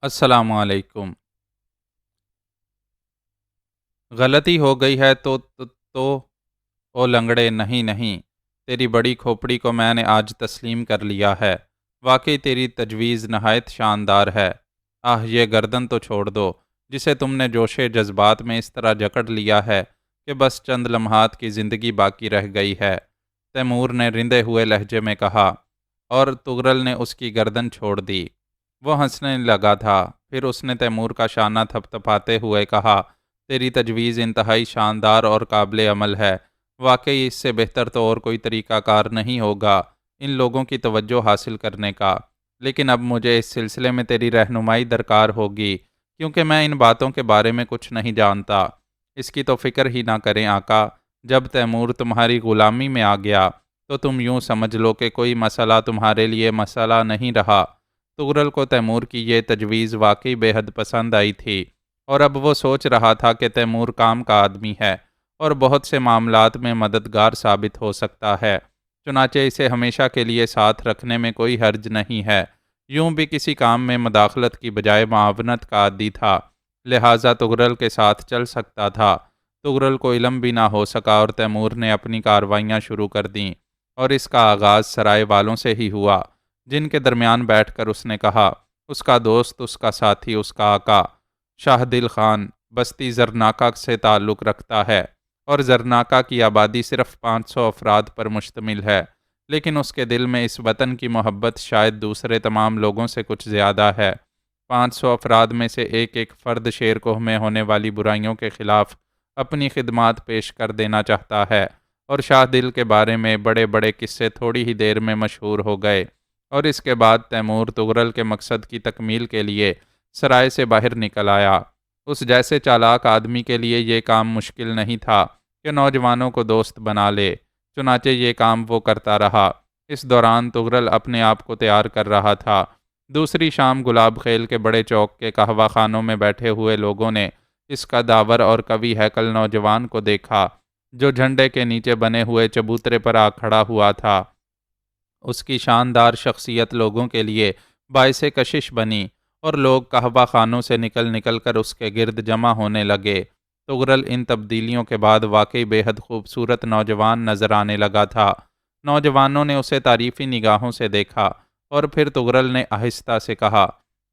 السلام علیکم۔ غلطی ہو گئی ہے تو او لنگڑے نہیں نہیں، تیری بڑی کھوپڑی کو میں نے آج تسلیم کر لیا ہے۔ واقعی تیری تجویز نہایت شاندار ہے۔ یہ گردن تو چھوڑ دو، جسے تم نے جوش جذبات میں اس طرح جکڑ لیا ہے کہ بس چند لمحات کی زندگی باقی رہ گئی ہے، تیمور نے رندے ہوئے لہجے میں کہا، اور تغرل نے اس کی گردن چھوڑ دی۔ وہ ہنسنے لگا تھا، پھر اس نے تیمور کا شانہ تھپتھپاتے ہوئے کہا، تیری تجویز انتہائی شاندار اور قابل عمل ہے۔ واقعی اس سے بہتر تو اور کوئی طریقہ کار نہیں ہوگا ان لوگوں کی توجہ حاصل کرنے کا، لیکن اب مجھے اس سلسلے میں تیری رہنمائی درکار ہوگی، کیونکہ میں ان باتوں کے بارے میں کچھ نہیں جانتا۔ اس کی تو فکر ہی نہ کریں آقا، جب تیمور تمہاری غلامی میں آ گیا تو تم یوں سمجھ لو کہ کوئی مسئلہ تمہارے لیے مسئلہ نہیں رہا۔ تغرل کو تیمور کی یہ تجویز واقعی بے حد پسند آئی تھی، اور اب وہ سوچ رہا تھا کہ تیمور کام کا آدمی ہے اور بہت سے معاملات میں مددگار ثابت ہو سکتا ہے، چنانچہ اسے ہمیشہ کے لیے ساتھ رکھنے میں کوئی حرج نہیں ہے۔ یوں بھی کسی کام میں مداخلت کی بجائے معاونت کا عادی تھا، لہٰذا تغرل کے ساتھ چل سکتا تھا۔ تغرل کو علم بھی نہ ہو سکا اور تیمور نے اپنی کارروائیاں شروع کر دیں، اور اس کا آغاز سرائے والوں سے ہی ہوا، جن کے درمیان بیٹھ کر اس نے کہا، اس کا دوست، اس کا ساتھی، اس کا آقا شاہ دل خان بستی زرناکا سے تعلق رکھتا ہے، اور زرناکا کی آبادی صرف 500 افراد پر مشتمل ہے، لیکن اس کے دل میں اس وطن کی محبت شاید دوسرے تمام لوگوں سے کچھ زیادہ ہے۔ 500 افراد میں سے ایک ایک فرد شیر کوہ میں ہونے والی برائیوں کے خلاف اپنی خدمات پیش کر دینا چاہتا ہے، اور شاہ دل کے بارے میں بڑے بڑے قصے تھوڑی ہی دیر میں مشہور ہو گئے، اور اس کے بعد تیمور تغرل کے مقصد کی تکمیل کے لیے سرائے سے باہر نکل آیا۔ اس جیسے چالاک آدمی کے لیے یہ کام مشکل نہیں تھا کہ نوجوانوں کو دوست بنا لے، چنانچہ یہ کام وہ کرتا رہا۔ اس دوران تغرل اپنے آپ کو تیار کر رہا تھا۔ دوسری شام گلاب خیل کے بڑے چوک کے قہوہ خانوں میں بیٹھے ہوئے لوگوں نے اس کا داور اور قوی ہیکل نوجوان کو دیکھا، جو جھنڈے کے نیچے بنے ہوئے چبوترے پر آ کھڑا ہوا تھا۔ اس کی شاندار شخصیت لوگوں کے لیے باعث کشش بنی، اور لوگ قہوہ خانوں سے نکل نکل کر اس کے گرد جمع ہونے لگے۔ تغرل ان تبدیلیوں کے بعد واقعی بے حد خوبصورت نوجوان نظر آنے لگا تھا۔ نوجوانوں نے اسے تعریفی نگاہوں سے دیکھا، اور پھر تغرل نے آہستہ سے کہا،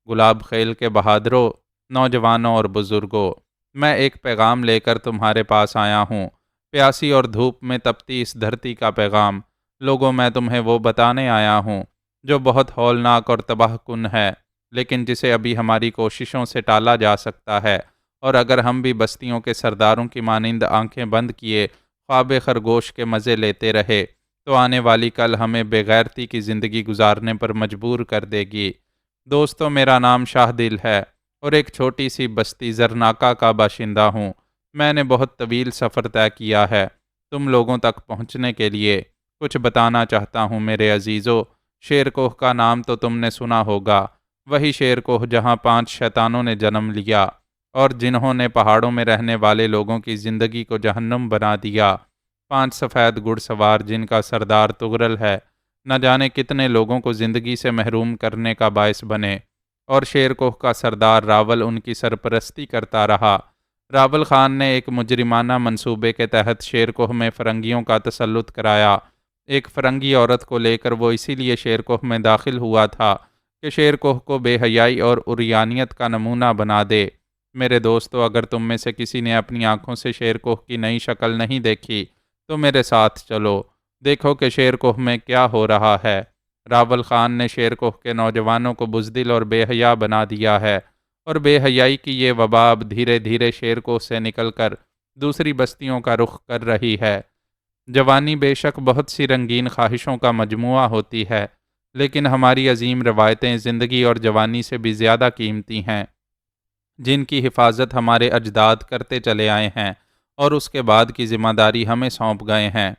گلاب خیل کے بہادروں، نوجوانوں اور بزرگوں، میں ایک پیغام لے کر تمہارے پاس آیا ہوں، پیاسی اور دھوپ میں تپتی اس دھرتی کا پیغام۔ لوگوں، میں تمہیں وہ بتانے آیا ہوں جو بہت ہولناک اور تباہ کن ہے، لیکن جسے ابھی ہماری کوششوں سے ٹالا جا سکتا ہے، اور اگر ہم بھی بستیوں کے سرداروں کی مانند آنکھیں بند کیے خواب خرگوش کے مزے لیتے رہے تو آنے والی کل ہمیں بے غیرتی کی زندگی گزارنے پر مجبور کر دے گی۔ دوستو، میرا نام شاہ دل ہے اور ایک چھوٹی سی بستی زرناکا کا باشندہ ہوں۔ میں نے بہت طویل سفر طے کیا ہے تم لوگوں تک پہنچنے کے لیے۔ کچھ بتانا چاہتا ہوں میرے عزیزو۔ شیر کوہ کا نام تو تم نے سنا ہوگا، وہی شیر کوہ جہاں 5 شیطانوں نے جنم لیا اور جنہوں نے پہاڑوں میں رہنے والے لوگوں کی زندگی کو جہنم بنا دیا۔ 5 سفید گھڑ سوار جن کا سردار تغرل ہے، نہ جانے کتنے لوگوں کو زندگی سے محروم کرنے کا باعث بنے، اور شیر کوہ کا سردار راول ان کی سرپرستی کرتا رہا۔ راول خان نے ایک مجرمانہ منصوبے کے تحت شیر کوہ میں فرنگیوں کا تسلط کرایا۔ ایک فرنگی عورت کو لے کر وہ اسی لیے شیر کوہ میں داخل ہوا تھا کہ شیر کوہ کو بے حیائی اور عریانیت کا نمونہ بنا دے۔ میرے دوستو، اگر تم میں سے کسی نے اپنی آنکھوں سے شیر کوہ کی نئی شکل نہیں دیکھی تو میرے ساتھ چلو، دیکھو کہ شیر کوہ میں کیا ہو رہا ہے۔ راول خان نے شیر کوہ کے نوجوانوں کو بزدل اور بے حیا بنا دیا ہے، اور بے حیائی کی یہ وبا اب دھیرے دھیرے شیر کوہ سے نکل کر دوسری بستیوں کا رخ کر رہی ہے۔ جوانی بے شک بہت سی رنگین خواہشوں کا مجموعہ ہوتی ہے، لیکن ہماری عظیم روایتیں زندگی اور جوانی سے بھی زیادہ قیمتی ہیں، جن کی حفاظت ہمارے اجداد کرتے چلے آئے ہیں اور اس کے بعد کی ذمہ داری ہمیں سونپ گئے ہیں۔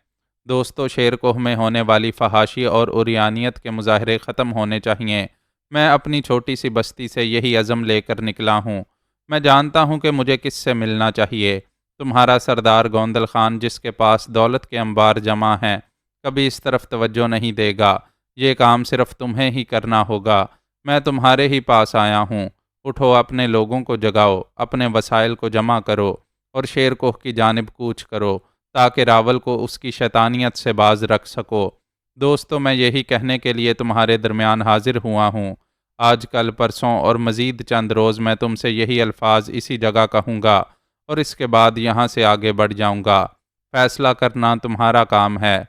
دوستو، شیر کوہ میں ہونے والی فحاشی اور عریانیت کے مظاہرے ختم ہونے چاہیے۔ میں اپنی چھوٹی سی بستی سے یہی عزم لے کر نکلا ہوں۔ میں جانتا ہوں کہ مجھے کس سے ملنا چاہیے۔ تمہارا سردار گوندل خان، جس کے پاس دولت کے انبار جمع ہیں، کبھی اس طرف توجہ نہیں دے گا۔ یہ کام صرف تمہیں ہی کرنا ہوگا۔ میں تمہارے ہی پاس آیا ہوں۔ اٹھو، اپنے لوگوں کو جگاؤ، اپنے وسائل کو جمع کرو اور شیر کوہ کی جانب کوچ کرو تاکہ راول کو اس کی شیطانیت سے باز رکھ سکو۔ دوستو، میں یہی کہنے کے لیے تمہارے درمیان حاضر ہوا ہوں۔ آج کل پرسوں اور مزید چند روز میں تم سے یہی الفاظ اسی جگہ کہوں گا اور اس کے بعد یہاں سے آگے بڑھ جاؤں گا۔ فیصلہ کرنا تمہارا کام ہے۔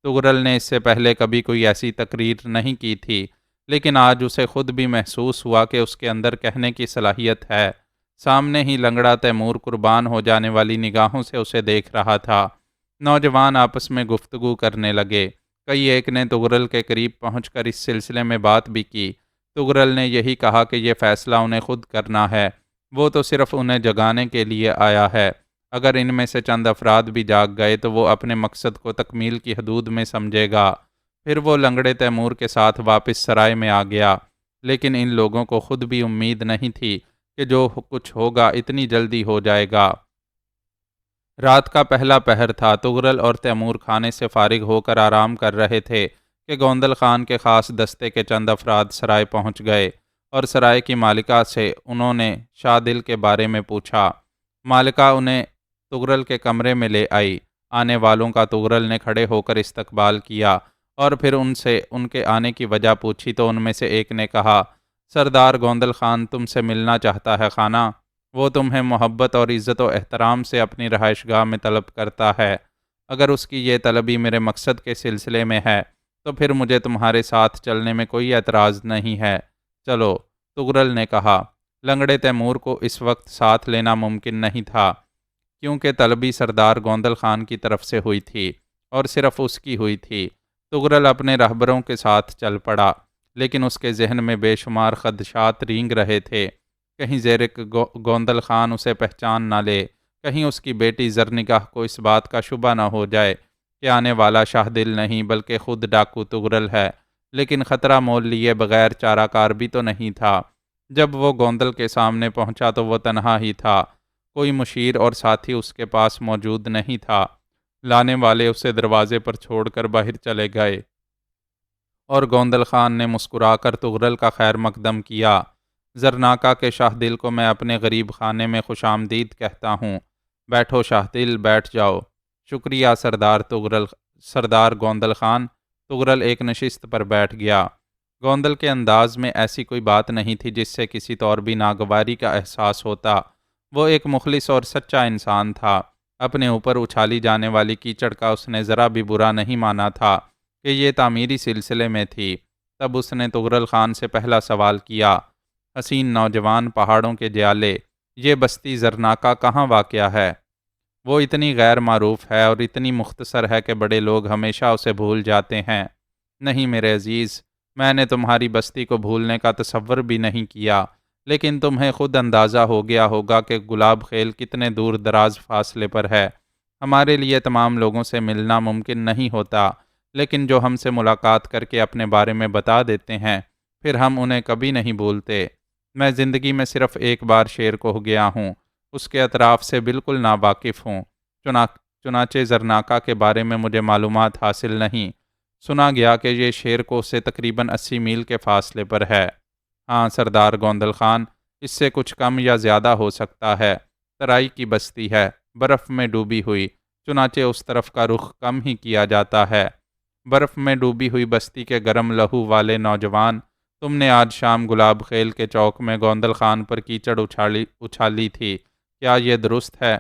تغرل نے اس سے پہلے کبھی کوئی ایسی تقریر نہیں کی تھی، لیکن آج اسے خود بھی محسوس ہوا کہ اس کے اندر کہنے کی صلاحیت ہے۔ سامنے ہی لنگڑا تیمور قربان ہو جانے والی نگاہوں سے اسے دیکھ رہا تھا۔ نوجوان آپس میں گفتگو کرنے لگے۔ کئی ایک نے تغرل کے قریب پہنچ کر اس سلسلے میں بات بھی کی۔ تغرل نے یہی کہا کہ یہ فیصلہ انہیں خود کرنا ہے، وہ تو صرف انہیں جگانے کے لیے آیا ہے۔ اگر ان میں سے چند افراد بھی جاگ گئے تو وہ اپنے مقصد کو تکمیل کی حدود میں سمجھے گا۔ پھر وہ لنگڑے تیمور کے ساتھ واپس سرائے میں آ گیا، لیکن ان لوگوں کو خود بھی امید نہیں تھی کہ جو کچھ ہوگا اتنی جلدی ہو جائے گا۔ رات کا پہلا پہر تھا۔ تغرل اور تیمور کھانے سے فارغ ہو کر آرام کر رہے تھے کہ گوندل خان کے خاص دستے کے چند افراد سرائے پہنچ گئے اور سرائے کی مالکہ سے انہوں نے شاہ دل کے بارے میں پوچھا۔ مالکہ انہیں تغرل کے کمرے میں لے آئی۔ آنے والوں کا تغرل نے کھڑے ہو کر استقبال کیا اور پھر ان سے ان کے آنے کی وجہ پوچھی تو ان میں سے ایک نے کہا، سردار گوندل خان تم سے ملنا چاہتا ہے خانہ۔ وہ تمہیں محبت اور عزت و احترام سے اپنی رہائش گاہ میں طلب کرتا ہے۔ اگر اس کی یہ طلبی میرے مقصد کے سلسلے میں ہے تو پھر مجھے تمہارے ساتھ چلنے میں کوئی اعتراض نہیں ہے۔ چلو، تغرل نے کہا۔ لنگڑے تیمور کو اس وقت ساتھ لینا ممکن نہیں تھا، کیونکہ طلبی سردار گوندل خان کی طرف سے ہوئی تھی اور صرف اس کی ہوئی تھی۔ تغرل اپنے رہبروں کے ساتھ چل پڑا، لیکن اس کے ذہن میں بے شمار خدشات رینگ رہے تھے۔ کہیں زیرک گوندل خان اسے پہچان نہ لے، کہیں اس کی بیٹی زرنگاہ کو اس بات کا شبہ نہ ہو جائے کہ آنے والا شاہ دل نہیں بلکہ خود ڈاکو تغرل ہے۔ لیکن خطرہ مول لیے بغیر چارہ کار بھی تو نہیں تھا۔ جب وہ گوندل کے سامنے پہنچا تو وہ تنہا ہی تھا، کوئی مشیر اور ساتھی اس کے پاس موجود نہیں تھا۔ لانے والے اسے دروازے پر چھوڑ کر باہر چلے گئے اور گوندل خان نے مسکرا کر تغرل کا خیر مقدم کیا۔ زرناکا کے شاہ دل کو میں اپنے غریب خانے میں خوش آمدید کہتا ہوں۔ بیٹھو شاہ دل، بیٹھ جاؤ۔ شکریہ سردار گوندل خان۔ تغرل ایک نشست پر بیٹھ گیا۔ گوندل کے انداز میں ایسی کوئی بات نہیں تھی جس سے کسی طور بھی ناگواری کا احساس ہوتا۔ وہ ایک مخلص اور سچا انسان تھا۔ اپنے اوپر اچھالی جانے والی کیچڑ کا اس نے ذرا بھی برا نہیں مانا تھا کہ یہ تعمیری سلسلے میں تھی۔ تب اس نے تغرل خان سے پہلا سوال کیا، حسین نوجوان، پہاڑوں کے جیالے، یہ بستی زرناکا کہاں واقع ہے؟ وہ اتنی غیر معروف ہے اور اتنی مختصر ہے کہ بڑے لوگ ہمیشہ اسے بھول جاتے ہیں۔ نہیں میرے عزیز، میں نے تمہاری بستی کو بھولنے کا تصور بھی نہیں کیا، لیکن تمہیں خود اندازہ ہو گیا ہوگا کہ گلاب خیل کتنے دور دراز فاصلے پر ہے۔ ہمارے لیے تمام لوگوں سے ملنا ممکن نہیں ہوتا، لیکن جو ہم سے ملاقات کر کے اپنے بارے میں بتا دیتے ہیں پھر ہم انہیں کبھی نہیں بھولتے۔ میں زندگی میں صرف ایک بار شیر کوہ گیا ہوں، اس کے اطراف سے بالکل ناواقف ہوں۔ چنانچہ زرناکا کے بارے میں مجھے معلومات حاصل نہیں۔ سنا گیا کہ یہ شیر کوہ سے تقریباً 80 میل کے فاصلے پر ہے۔ ہاں سردار گوندل خان، اس سے کچھ کم یا زیادہ ہو سکتا ہے۔ ترائی کی بستی ہے، برف میں ڈوبی ہوئی، چنانچہ اس طرف کا رخ کم ہی کیا جاتا ہے۔ برف میں ڈوبی ہوئی بستی کے گرم لہو والے نوجوان، تم نے آج شام گلاب خیل کے چوک میں گوندل خان پر کیچڑ اچھالی تھی، کیا یہ درست ہے؟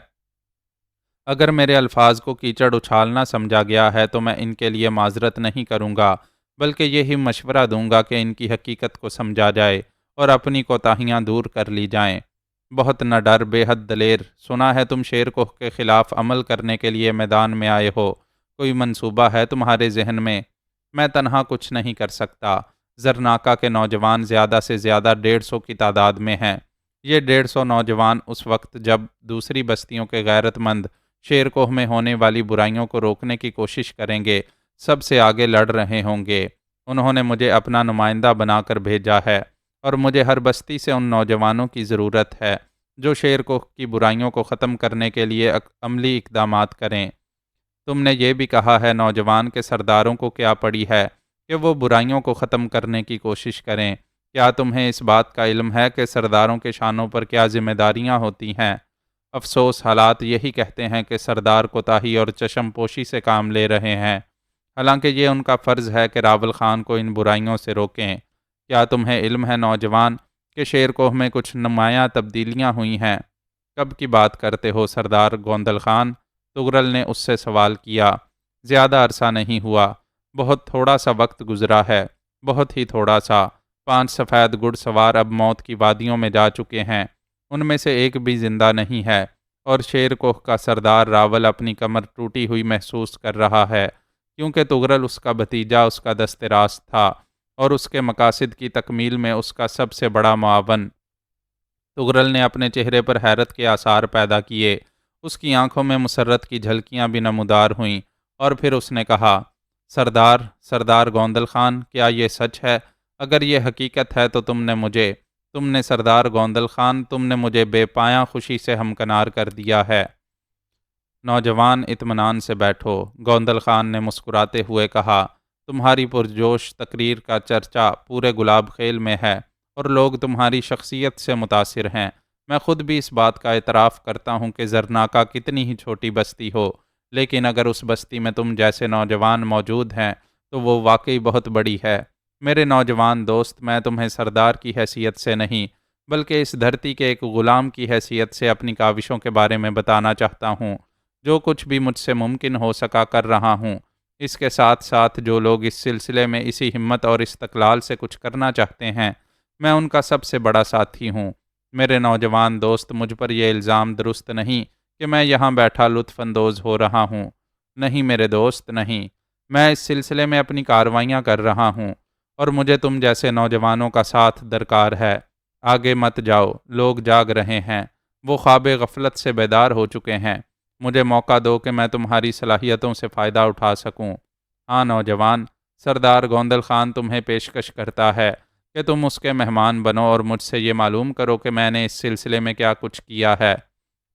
اگر میرے الفاظ کو کیچڑ اچھالنا سمجھا گیا ہے تو میں ان کے لیے معذرت نہیں کروں گا، بلکہ یہی مشورہ دوں گا کہ ان کی حقیقت کو سمجھا جائے اور اپنی کوتاہیاں دور کر لی جائیں۔ بہت نہ ڈر، بے حد دلیر، سنا ہے تم شیر کوہ کے خلاف عمل کرنے کے لیے میدان میں آئے ہو۔ کوئی منصوبہ ہے تمہارے ذہن میں؟ میں تنہا کچھ نہیں کر سکتا۔ زرناکا کے نوجوان زیادہ سے زیادہ 150 کی تعداد میں ہیں۔ یہ 150 نوجوان اس وقت جب دوسری بستیوں کے غیرت مند شیر کوہ میں ہونے والی برائیوں کو روکنے کی کوشش کریں گے، سب سے آگے لڑ رہے ہوں گے۔ انہوں نے مجھے اپنا نمائندہ بنا کر بھیجا ہے اور مجھے ہر بستی سے ان نوجوانوں کی ضرورت ہے جو شیر کوہ کی برائیوں کو ختم کرنے کے لیے عملی اقدامات کریں۔ تم نے یہ بھی کہا ہے نوجوان کے سرداروں کو کیا پڑی ہے کہ وہ برائیوں کو ختم کرنے کی کوشش کریں، کیا تمہیں اس بات کا علم ہے کہ سرداروں کے شانوں پر کیا ذمہ داریاں ہوتی ہیں؟ افسوس حالات یہی کہتے ہیں کہ سردار کوتاہی اور چشم پوشی سے کام لے رہے ہیں، حالانکہ یہ ان کا فرض ہے کہ راول خان کو ان برائیوں سے روکیں۔ کیا تمہیں علم ہے نوجوان کہ شیر کوہ میں کچھ نمایاں تبدیلیاں ہوئی ہیں؟ کب کی بات کرتے ہو سردار گوندل خان؟ تغرل نے اس سے سوال کیا۔ زیادہ عرصہ نہیں ہوا، بہت تھوڑا سا وقت گزرا ہے، بہت ہی تھوڑا سا۔ 5 سفید گھڑ سوار اب موت کی وادیوں میں جا چکے ہیں، ان میں سے ایک بھی زندہ نہیں ہے، اور شیر کوہ کا سردار راول اپنی کمر ٹوٹی ہوئی محسوس کر رہا ہے، کیونکہ تغرل اس کا بھتیجا، اس کا دست راست تھا، اور اس کے مقاصد کی تکمیل میں اس کا سب سے بڑا معاون۔ تغرل نے اپنے چہرے پر حیرت کے آثار پیدا کیے، اس کی آنکھوں میں مسرت کی جھلکیاں بھی نمودار ہوئیں، اور پھر اس نے کہا، سردار گوندل خان، کیا یہ سچ ہے؟ اگر یہ حقیقت ہے تو تم نے سردار گوندل خان، تم نے مجھے بے پایاں خوشی سے ہمکنار کر دیا ہے۔ نوجوان، اطمینان سے بیٹھو، گوندل خان نے مسکراتے ہوئے کہا، تمہاری پرجوش تقریر کا چرچا پورے گلاب خیل میں ہے، اور لوگ تمہاری شخصیت سے متاثر ہیں۔ میں خود بھی اس بات کا اعتراف کرتا ہوں کہ زرناکا کتنی ہی چھوٹی بستی ہو، لیکن اگر اس بستی میں تم جیسے نوجوان موجود ہیں تو وہ واقعی بہت بڑی ہے۔ میرے نوجوان دوست، میں تمہیں سردار کی حیثیت سے نہیں، بلکہ اس دھرتی کے ایک غلام کی حیثیت سے اپنی کاوشوں کے بارے میں بتانا چاہتا ہوں۔ جو کچھ بھی مجھ سے ممکن ہو سکا کر رہا ہوں۔ اس کے ساتھ ساتھ جو لوگ اس سلسلے میں اسی ہمت اور استقلال سے کچھ کرنا چاہتے ہیں، میں ان کا سب سے بڑا ساتھی ہوں۔ میرے نوجوان دوست، مجھ پر یہ الزام درست نہیں کہ میں یہاں بیٹھا لطف اندوز ہو رہا ہوں۔ نہیں میرے دوست، نہیں۔ میں اس سلسلے میں اپنی کارروائیاں کر رہا ہوں، اور مجھے تم جیسے نوجوانوں کا ساتھ درکار ہے۔ آگے مت جاؤ، لوگ جاگ رہے ہیں، وہ خواب غفلت سے بیدار ہو چکے ہیں۔ مجھے موقع دو کہ میں تمہاری صلاحیتوں سے فائدہ اٹھا سکوں۔ ہاں نوجوان، سردار گوندل خان تمہیں پیشکش کرتا ہے کہ تم اس کے مہمان بنو اور مجھ سے یہ معلوم کرو کہ میں نے اس سلسلے میں کیا کچھ کیا ہے۔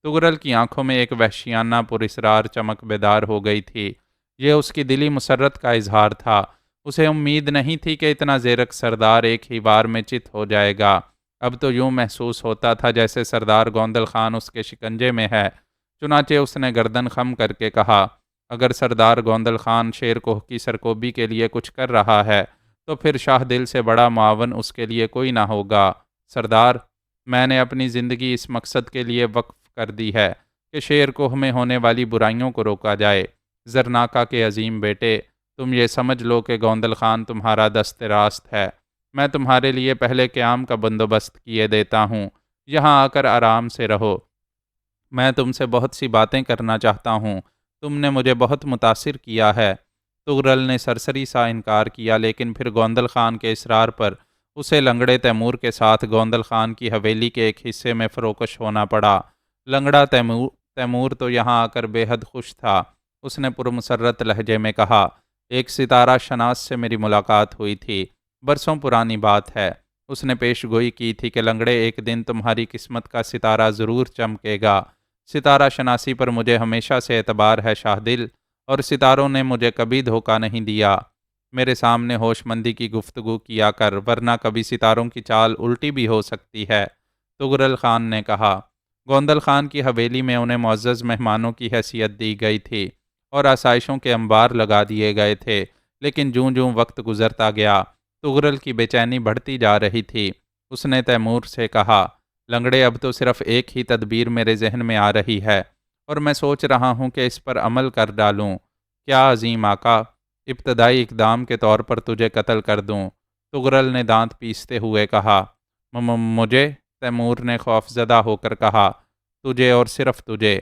تغرل کی آنکھوں میں ایک وحشیانہ پراسرار چمک بیدار ہو گئی تھی۔ یہ اس کی دلی مسرت کا اظہار تھا۔ اسے امید نہیں تھی کہ اتنا زیرک سردار ایک ہی بار میں چت ہو جائے گا۔ اب تو یوں محسوس ہوتا تھا جیسے سردار گوندل خان اس کے شکنجے میں ہے۔ چنانچہ اس نے گردن خم کر کے کہا، اگر سردار گوندل خان شیر کوہ کی سرکوبی کے لیے کچھ کر رہا ہے تو پھر شاہ دل سے بڑا معاون اس کے لیے کوئی نہ ہوگا۔ سردار، میں نے اپنی زندگی اس مقصد کے لیے وقف کر دی ہے کہ شیر کوہ میں ہونے والی برائیوں کو روکا جائے۔ زرناکا کے عظیم بیٹے، تم یہ سمجھ لو کہ گوندل خان تمہارا دست راست ہے۔ میں تمہارے لیے پہلے قیام کا بندوبست کیے دیتا ہوں، یہاں آ کر آرام سے رہو۔ میں تم سے بہت سی باتیں کرنا چاہتا ہوں، تم نے مجھے بہت متاثر کیا ہے۔ تغرل نے سرسری سا انکار کیا، لیکن پھر گوندل خان کے اصرار پر اسے لنگڑے تیمور کے ساتھ گوندل خان کی حویلی کے ایک حصے میں فروکش ہونا پڑا۔ لنگڑا تیمور تو یہاں آ کر بے حد خوش تھا۔ اس نے پرمسرت لہجے میں کہا، ایک ستارہ شناس سے میری ملاقات ہوئی تھی، برسوں پرانی بات ہے۔ اس نے پیش گوئی کی تھی کہ لنگڑے، ایک دن تمہاری قسمت کا ستارہ ضرور چمکے گا۔ ستارہ شناسی پر مجھے ہمیشہ سے اعتبار ہے شاہ دل، اور ستاروں نے مجھے کبھی دھوکہ نہیں دیا۔ میرے سامنے ہوش مندی کی گفتگو کیا کر، ورنہ کبھی ستاروں کی چال الٹی بھی ہو سکتی ہے۔ تغرل خان نے کہا، گوندل خان کی حویلی میں انہیں معزز مہمانوں کی حیثیت دی گئی تھی اور آسائشوں کے انبار لگا دیے گئے تھے، لیکن جوں جوں وقت گزرتا گیا تغرل کی بے چینی بڑھتی جا رہی تھی۔ اس نے تیمور سے کہا، لنگڑے، اب تو صرف ایک ہی تدبیر میرے ذہن میں آ رہی ہے، اور میں سوچ رہا ہوں کہ اس پر عمل کر ڈالوں۔ کیا عظیم آقا؟ ابتدائی اقدام کے طور پر تجھے قتل کر دوں؟ تغرل نے دانت پیستے ہوئے کہا۔ مجھے؟ تیمور نے خوفزدہ ہو کر کہا، تجھے اور صرف تجھے۔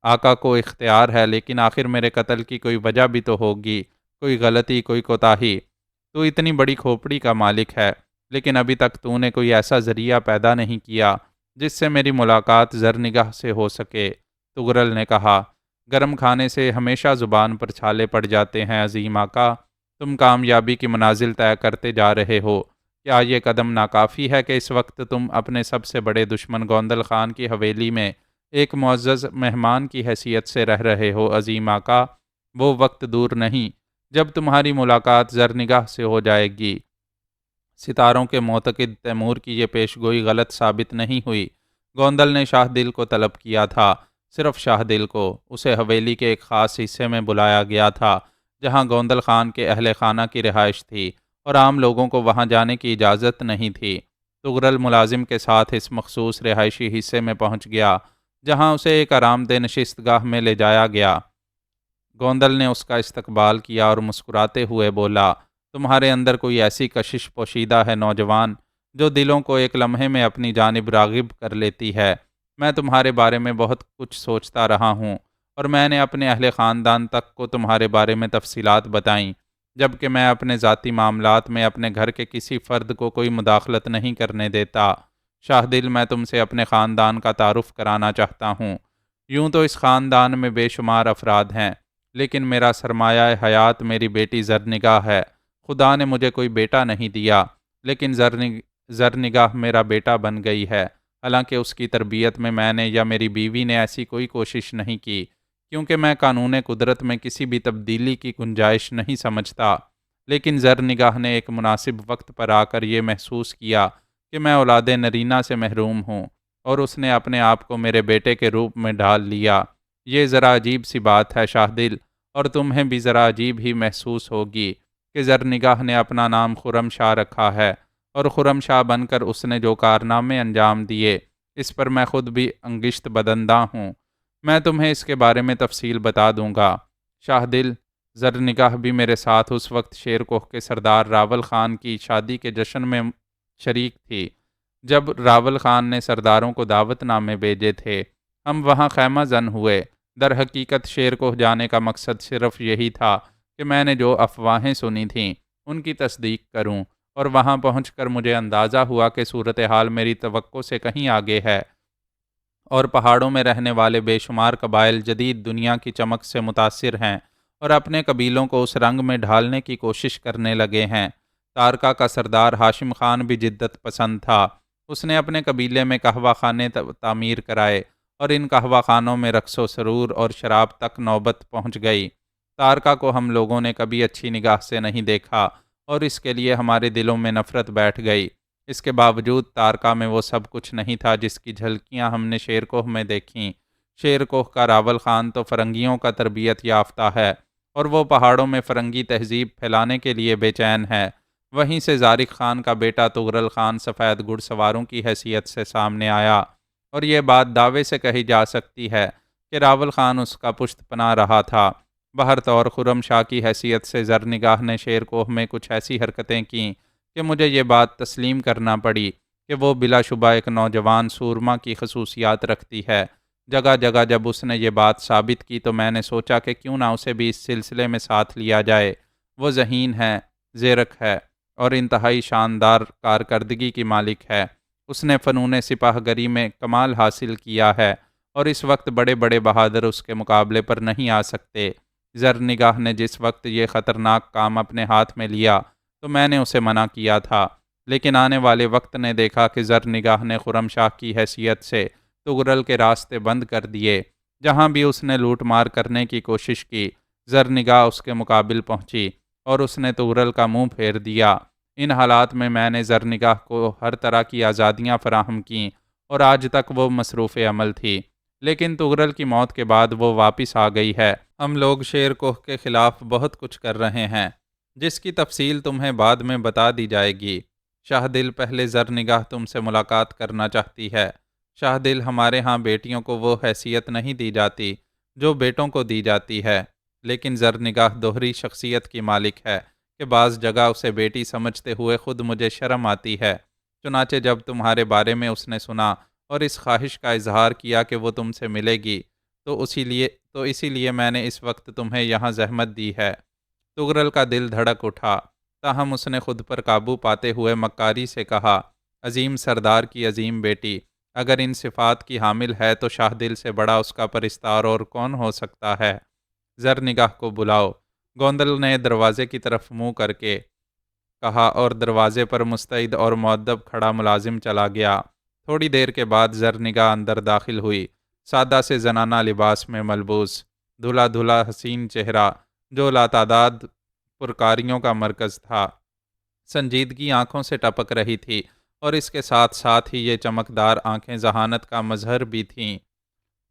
آقا کو اختیار ہے، لیکن آخر میرے قتل کی کوئی وجہ بھی تو ہوگی، کوئی غلطی، کوئی کوتاہی۔ تو اتنی بڑی کھوپڑی کا مالک ہے، لیکن ابھی تک تو نے کوئی ایسا ذریعہ پیدا نہیں کیا جس سے میری ملاقات زرنگاہ سے ہو سکے۔ تغرل نے کہا، گرم کھانے سے ہمیشہ زبان پر چھالے پڑ جاتے ہیں عظیم آقا۔ تم کامیابی کی منازل طے کرتے جا رہے ہو، کیا یہ قدم ناکافی ہے کہ اس وقت تم اپنے سب سے بڑے دشمن گوندل خان کی حویلی میں ایک معزز مہمان کی حیثیت سے رہ رہے ہو عظیم آقا؟ وہ وقت دور نہیں جب تمہاری ملاقات زرنگاہ سے ہو جائے گی۔ ستاروں کے معتقد تیمور کی یہ پیش گوئی غلط ثابت نہیں ہوئی۔ گوندل نے شاہ دل کو طلب کیا تھا، صرف شاہ دل کو۔ اسے حویلی کے ایک خاص حصے میں بلایا گیا تھا جہاں گوندل خان کے اہل خانہ کی رہائش تھی اور عام لوگوں کو وہاں جانے کی اجازت نہیں تھی۔ تغرل ملازم کے ساتھ اس مخصوص رہائشی حصے میں پہنچ گیا جہاں اسے ایک آرام دہ نشست گاہ میں لے جایا گیا۔ گوندل نے اس کا استقبال کیا اور مسکراتے ہوئے بولا، تمہارے اندر کوئی ایسی کشش پوشیدہ ہے نوجوان جو دلوں کو ایک لمحے میں اپنی جانب راغب کر لیتی ہے۔ میں تمہارے بارے میں بہت کچھ سوچتا رہا ہوں اور میں نے اپنے اہل خاندان تک کو تمہارے بارے میں تفصیلات بتائیں، جبکہ میں اپنے ذاتی معاملات میں اپنے گھر کے کسی فرد کو کوئی مداخلت نہیں کرنے دیتا۔ شاہ دل، میں تم سے اپنے خاندان کا تعارف کرانا چاہتا ہوں۔ یوں تو اس خاندان میں بے شمار افراد ہیں، لیکن میرا سرمایہ حیات میری بیٹی زرنگاہ ہے۔ خدا نے مجھے کوئی بیٹا نہیں دیا، لیکن زرنگاہ میرا بیٹا بن گئی ہے، حالانکہ اس کی تربیت میں نے یا میری بیوی نے ایسی کوئی کوشش نہیں کی، کیونکہ میں قانون قدرت میں کسی بھی تبدیلی کی گنجائش نہیں سمجھتا۔ لیکن زرنگاہ نے ایک مناسب وقت پر آ کر یہ محسوس کیا کہ میں اولاد نرینہ سے محروم ہوں، اور اس نے اپنے آپ کو میرے بیٹے کے روپ میں ڈھال لیا۔ یہ ذرا عجیب سی بات ہے شاہ دل، اور تمہیں بھی ذرا عجیب ہی محسوس ہوگی کہ زرنگاہ نے اپنا نام خرم شاہ رکھا ہے، اور خرم شاہ بن کر اس نے جو کارنامے انجام دیے اس پر میں خود بھی انگشت بدندہ ہوں۔ میں تمہیں اس کے بارے میں تفصیل بتا دوں گا۔ شاہ دل، زرنگاہ بھی میرے ساتھ اس وقت شیر کوہ کے سردار راول خان کی شادی کے جشن میں شریک تھی۔ جب راول خان نے سرداروں کو دعوت نامے بھیجے تھے، ہم وہاں خیمہ زن ہوئے۔ در حقیقت شیر کوہ جانے کا مقصد صرف یہی تھا کہ میں نے جو افواہیں سنی تھیں ان کی تصدیق کروں، اور وہاں پہنچ کر مجھے اندازہ ہوا کہ صورتحال میری توقع سے کہیں آگے ہے، اور پہاڑوں میں رہنے والے بے شمار قبائل جدید دنیا کی چمک سے متاثر ہیں اور اپنے قبیلوں کو اس رنگ میں ڈھالنے کی کوشش کرنے لگے ہیں۔ تارکا کا سردار ہاشم خان بھی جدت پسند تھا۔ اس نے اپنے قبیلے میں قہوہ خانے تعمیر کرائے، اور ان قہوہ خانوں میں رقص و سرور اور شراب تک نوبت پہنچ گئی۔ تارکا کو ہم لوگوں نے کبھی اچھی نگاہ سے نہیں دیکھا، اور اس کے لیے ہمارے دلوں میں نفرت بیٹھ گئی۔ اس کے باوجود تارکا میں وہ سب کچھ نہیں تھا جس کی جھلکیاں ہم نے شیر کوہ میں دیکھیں۔ شیر کوہ کا راول خان تو فرنگیوں کا تربیت یافتہ ہے، اور وہ پہاڑوں میں فرنگی تہذیب پھیلانے کے لیے بے چین ہے۔ وہیں سے زارق خان کا بیٹا تغرل خان سفید گھڑ سواروں کی حیثیت سے سامنے آیا، اور یہ بات دعوے سے کہی جا سکتی ہے کہ راول خان اس کا پشت پناہ رہا تھا۔ بہرطور خرم شاہ کی حیثیت سے زرنگاہ نے شیر کوہ میں کچھ ایسی حرکتیں کیں کہ مجھے یہ بات تسلیم کرنا پڑی کہ وہ بلا شبہ ایک نوجوان سورما کی خصوصیات رکھتی ہے۔ جگہ جگہ جب اس نے یہ بات ثابت کی تو میں نے سوچا کہ کیوں نہ اسے بھی اس سلسلے میں ساتھ لیا جائے۔ وہ ذہین ہے، زیرک ہے، اور انتہائی شاندار کارکردگی کی مالک ہے۔ اس نے فنون سپاہ گری میں کمال حاصل کیا ہے، اور اس وقت بڑے بڑے بہادر اس کے مقابلے پر نہیں آ سکتے۔ زرنگاہ نے جس وقت یہ خطرناک کام اپنے ہاتھ میں لیا تو میں نے اسے منع کیا تھا، لیکن آنے والے وقت نے دیکھا کہ زرنگاہ نے خرم شاہ کی حیثیت سے تغرل کے راستے بند کر دیے۔ جہاں بھی اس نے لوٹ مار کرنے کی کوشش کی، زرنگاہ اس کے مقابل پہنچی اور اس نے تغرل کا منہ پھیر دیا۔ ان حالات میں نے زرنگاہ کو ہر طرح کی آزادیاں فراہم کیں، اور آج تک وہ مصروف عمل تھی، لیکن تغرل کی موت کے بعد وہ واپس آ گئی ہے۔ ہم لوگ شیر کوہ کے خلاف بہت کچھ کر رہے ہیں، جس کی تفصیل تمہیں بعد میں بتا دی جائے گی۔ شاہ دل، پہلے زرنگاہ تم سے ملاقات کرنا چاہتی ہے۔ شاہ دل، ہمارے ہاں بیٹیوں کو وہ حیثیت نہیں دی جاتی جو بیٹوں کو دی جاتی ہے، لیکن زرنگاہ دوہری شخصیت کی مالک ہے کہ بعض جگہ اسے بیٹی سمجھتے ہوئے خود مجھے شرم آتی ہے۔ چنانچہ جب تمہارے بارے میں اس نے سنا اور اس خواہش کا اظہار کیا کہ وہ تم سے ملے گی، تو اسی لیے میں نے اس وقت تمہیں یہاں زحمت دی ہے۔ تغرل کا دل دھڑک اٹھا، تاہم اس نے خود پر قابو پاتے ہوئے مکاری سے کہا، عظیم سردار کی عظیم بیٹی اگر ان صفات کی حامل ہے تو شاہ دل سے بڑا اس کا پرستار اور کون ہو سکتا ہے؟ زرنگاہ کو بلاؤ۔ گوندل نے دروازے کی طرف منہ کر کے کہا، اور دروازے پر مستعد اور مؤدب کھڑا ملازم چلا گیا۔ تھوڑی دیر کے بعد زرنگاہ اندر داخل ہوئی، سادہ سے زنانہ لباس میں ملبوس، دھلا دھلا حسین چہرہ جو لاتعداد پرکاریوں کا مرکز تھا۔ سنجیدگی آنکھوں سے ٹپک رہی تھی اور اس کے ساتھ ساتھ ہی یہ چمکدار آنکھیں ذہانت کا مظہر بھی تھیں۔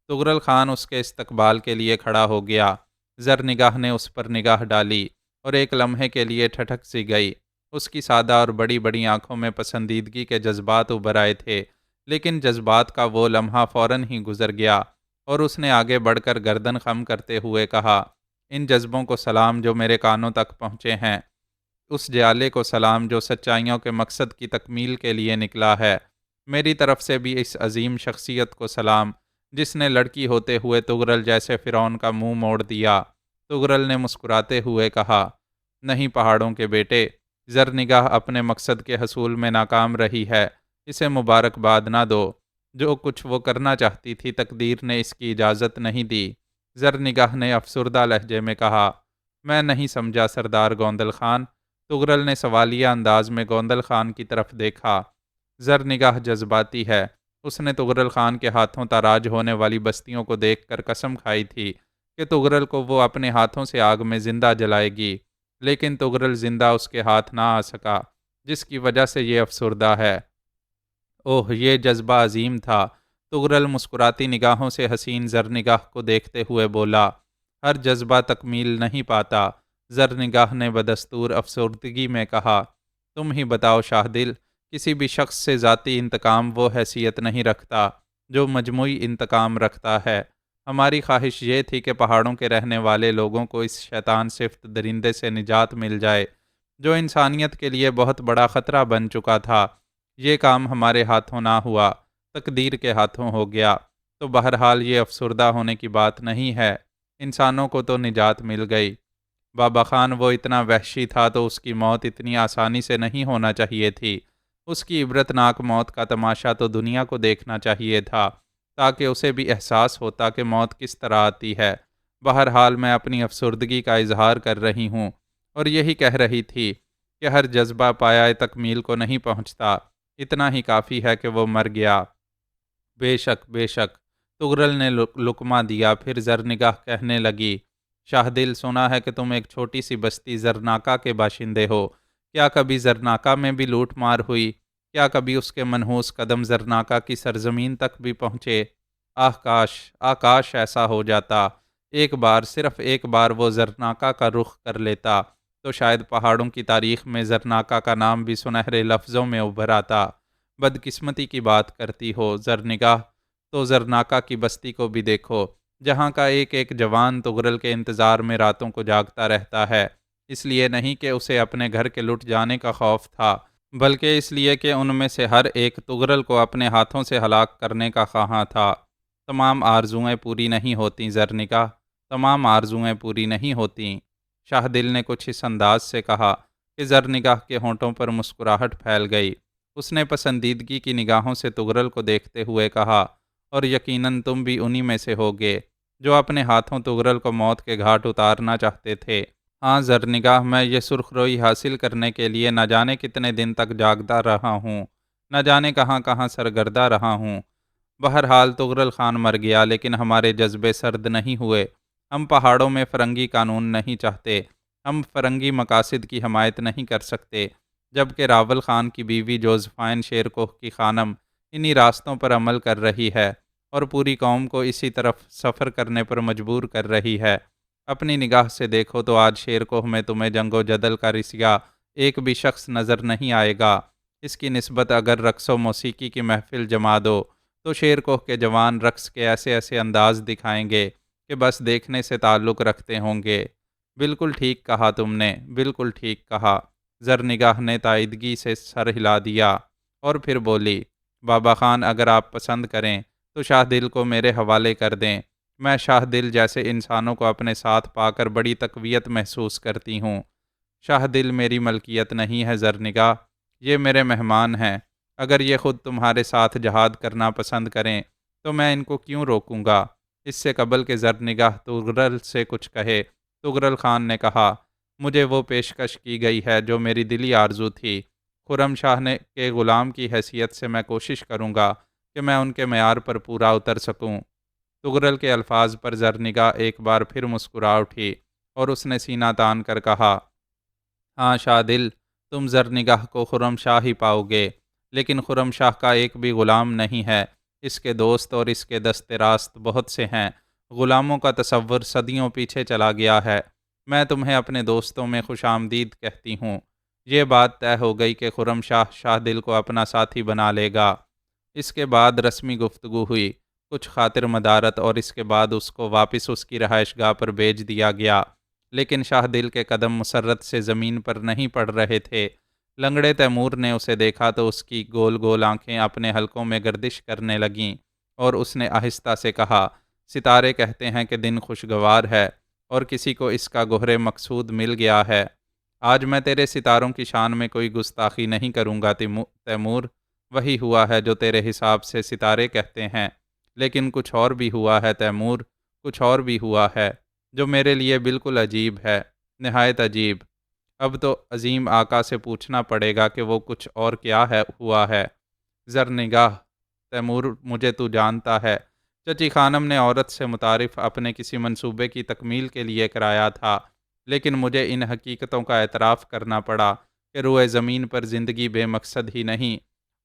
طغرل خان اس کے استقبال کے لیے کھڑا ہو گیا۔ زرنگاہ نے اس پر نگاہ ڈالی اور ایک لمحے کے لیے ٹھٹک سی گئی۔ اس کی سادہ اور بڑی بڑی آنکھوں میں پسندیدگی کے جذبات ابھر آئے تھے، لیکن جذبات کا وہ لمحہ فوراً ہی گزر گیا اور اس نے آگے بڑھ کر گردن خم کرتے ہوئے کہا، ان جذبوں کو سلام جو میرے کانوں تک پہنچے ہیں، اس جالے کو سلام جو سچائیوں کے مقصد کی تکمیل کے لیے نکلا ہے۔ میری طرف سے بھی اس عظیم شخصیت کو سلام جس نے لڑکی ہوتے ہوئے طغرل جیسے فرعون کا منہ موڑ دیا۔ طغرل نے مسکراتے ہوئے کہا، نہیں پہاڑوں کے بیٹے، زرنگاہ اپنے مقصد کے حصول میں ناکام رہی ہے، اسے مبارکباد نہ دو۔ جو کچھ وہ کرنا چاہتی تھی تقدیر نے اس کی اجازت نہیں دی۔ زرنگاہ نے افسردہ لہجے میں کہا، میں نہیں سمجھا سردار گوندل خان۔ طغرل نے سوالیہ انداز میں گوندل خان کی طرف دیکھا۔ زرنگاہ جذباتی ہے۔ اس نے طغرل خان کے ہاتھوں تاراج ہونے والی بستیوں کو دیکھ کر قسم کھائی تھی کہ طغرل کو وہ اپنے ہاتھوں سے آگ میں زندہ جلائے گی، لیکن طغرل زندہ اس کے ہاتھ نہ آ سکا، جس کی وجہ سے یہ افسردہ ہے۔ اوہ، یہ جذبہ عظیم تھا۔ طغرل مسکراتی نگاہوں سے حسین زرنگاہ کو دیکھتے ہوئے بولا، ہر جذبہ تکمیل نہیں پاتا۔ زرنگاہ نے بدستور افسردگی میں کہا، تم ہی بتاؤ شاہ دل، کسی بھی شخص سے ذاتی انتقام وہ حیثیت نہیں رکھتا جو مجموعی انتقام رکھتا ہے۔ ہماری خواہش یہ تھی کہ پہاڑوں کے رہنے والے لوگوں کو اس شیطان صفت درندے سے نجات مل جائے جو انسانیت کے لیے بہت بڑا خطرہ بن چکا تھا۔ یہ کام ہمارے ہاتھوں نہ ہوا، تقدیر کے ہاتھوں ہو گیا، تو بہرحال یہ افسردہ ہونے کی بات نہیں ہے۔ انسانوں کو تو نجات مل گئی۔ بابا خان وہ اتنا وحشی تھا تو اس کی موت اتنی آسانی سے نہیں ہونا چاہیے تھی۔ اس کی عبرتناک موت کا تماشا تو دنیا کو دیکھنا چاہیے تھا، تاکہ اسے بھی احساس ہوتا کہ موت کس طرح آتی ہے۔ بہرحال میں اپنی افسردگی کا اظہار کر رہی ہوں اور یہی کہہ رہی تھی کہ ہر جذبہ پایۂ تکمیل کو نہیں پہنچتا، اتنا ہی کافی ہے کہ وہ مر گیا۔ بے شک بے شک، طغرل نے لقمہ دیا، پھر زرنگاہ کہنے لگی، شاہ دل، سنا ہے کہ تم ایک چھوٹی سی بستی زرناکا کے باشندے ہو۔ کیا کبھی زرناکا میں بھی لوٹ مار ہوئی؟ کیا کبھی اس کے منحوس قدم زرناکا کی سرزمین تک بھی پہنچے؟ آکاش ایسا ہو جاتا، ایک بار، صرف ایک بار وہ زرناکا کا رخ کر لیتا تو شاید پہاڑوں کی تاریخ میں زرناکا کا نام بھی سنہرے لفظوں میں ابھر آتا۔ بدقسمتی کی بات کرتی ہو زرنگاہ، تو زرناکا کی بستی کو بھی دیکھو، جہاں کا ایک ایک جوان طغرل کے انتظار میں راتوں کو جاگتا رہتا ہے، اس لیے نہیں کہ اسے اپنے گھر کے لٹ جانے کا خوف تھا، بلکہ اس لیے کہ ان میں سے ہر ایک طغرل کو اپنے ہاتھوں سے ہلاک کرنے کا خواہاں تھا۔ تمام آرزوئیں پوری نہیں ہوتیں زرنگاہ، تمام آرزوئیں پوری نہیں ہوتیں۔ شاہ دل نے کچھ اس انداز سے کہا کہ زرنگاہ کے ہونٹوں پر مسکراہٹ پھیل گئی۔ اس نے پسندیدگی کی نگاہوں سے طغرل کو دیکھتے ہوئے کہا، اور یقیناً تم بھی انہی میں سے ہوگے جو اپنے ہاتھوں طغرل کو موت کے گھاٹ اتارنا چاہتے تھے۔ ہاں زرنگاہ، میں یہ سرخ روئی حاصل کرنے کے لیے نہ جانے کتنے دن تک جاگتا رہا ہوں، نہ جانے کہاں کہاں سرگردہ رہا ہوں۔ بہرحال طغرل خان مر گیا، لیکن ہمارے جذبے سرد نہیں ہوئے۔ ہم پہاڑوں میں فرنگی قانون نہیں چاہتے، ہم فرنگی مقاصد کی حمایت نہیں کر سکتے، جبکہ راول خان کی بیوی جوزفائن شیرکوہ کی خانم انہی راستوں پر عمل کر رہی ہے اور پوری قوم کو اسی طرف سفر کرنے پر مجبور کر رہی ہے۔ اپنی نگاہ سے دیکھو تو آج شیرکوہ میں تمہیں جنگ و جدل کا رسیا ایک بھی شخص نظر نہیں آئے گا۔ اس کی نسبت اگر رقص و موسیقی کی محفل جما دو تو شیرکوہ کے جوان رقص کے ایسے ایسے انداز دکھائیں گے کہ بس دیکھنے سے تعلق رکھتے ہوں گے۔ بالکل ٹھیک کہا تم نے، بالکل ٹھیک کہا۔ زرنگاہ نے تائیدگی سے سر ہلا دیا اور پھر بولی، بابا خان، اگر آپ پسند کریں تو شاہ دل کو میرے حوالے کر دیں۔ میں شاہ دل جیسے انسانوں کو اپنے ساتھ پا کر بڑی تقویت محسوس کرتی ہوں۔ شاہ دل میری ملکیت نہیں ہے زرنگاہ، یہ میرے مہمان ہیں۔ اگر یہ خود تمہارے ساتھ جہاد کرنا پسند کریں تو میں ان کو کیوں روکوں گا؟ اس سے قبل کہ زرنگاہ طغرل سے کچھ کہے، طغرل خان نے کہا، مجھے وہ پیشکش کی گئی ہے جو میری دلی آرزو تھی۔ خرم شاہ کے غلام کی حیثیت سے میں کوشش کروں گا کہ میں ان کے معیار پر پورا اتر سکوں۔ طغرل کے الفاظ پر زرنگاہ ایک بار پھر مسکرا اٹھی اور اس نے سینہ تان کر کہا، ہاں شاہ دل، تم زرنگاہ کو خرم شاہ ہی پاؤ گے، لیکن خرم شاہ کا ایک بھی غلام نہیں ہے، اس کے دوست اور اس کے دست راست بہت سے ہیں۔ غلاموں کا تصور صدیوں پیچھے چلا گیا ہے۔ میں تمہیں اپنے دوستوں میں خوش آمدید کہتی ہوں۔ یہ بات طے ہو گئی کہ خرم شاہ شاہ دل کو اپنا ساتھی بنا لے گا۔ اس کے بعد رسمی گفتگو ہوئی، کچھ خاطر مدارت، اور اس کے بعد اس کو واپس اس کی رہائش گاہ پر بھیج دیا گیا۔ لیکن شاہ دل کے قدم مسرت سے زمین پر نہیں پڑ رہے تھے۔ لنگڑے تیمور نے اسے دیکھا تو اس کی گول گول آنکھیں اپنے حلقوں میں گردش کرنے لگیں، اور اس نے آہستہ سے کہا، ستارے کہتے ہیں کہ دن خوشگوار ہے، اور کسی کو اس کا گوہر مقصود مل گیا ہے۔ آج میں تیرے ستاروں کی شان میں کوئی گستاخی نہیں کروں گا تیمور۔ وہی ہوا ہے جو تیرے حساب سے ستارے کہتے ہیں، لیکن کچھ اور بھی ہوا ہے تیمور، کچھ اور بھی ہوا ہے جو میرے لیے بالکل عجیب ہے، نہایت عجیب۔ اب تو عظیم آقا سے پوچھنا پڑے گا کہ وہ کچھ اور کیا ہے ہوا ہے۔ زرنگاہ، تیمور، مجھے تو جانتا ہے۔ چچی خانم نے عورت سے متعارف اپنے کسی منصوبے کی تکمیل کے لیے کرایا تھا، لیکن مجھے ان حقیقتوں کا اعتراف کرنا پڑا کہ روئے زمین پر زندگی بے مقصد ہی نہیں،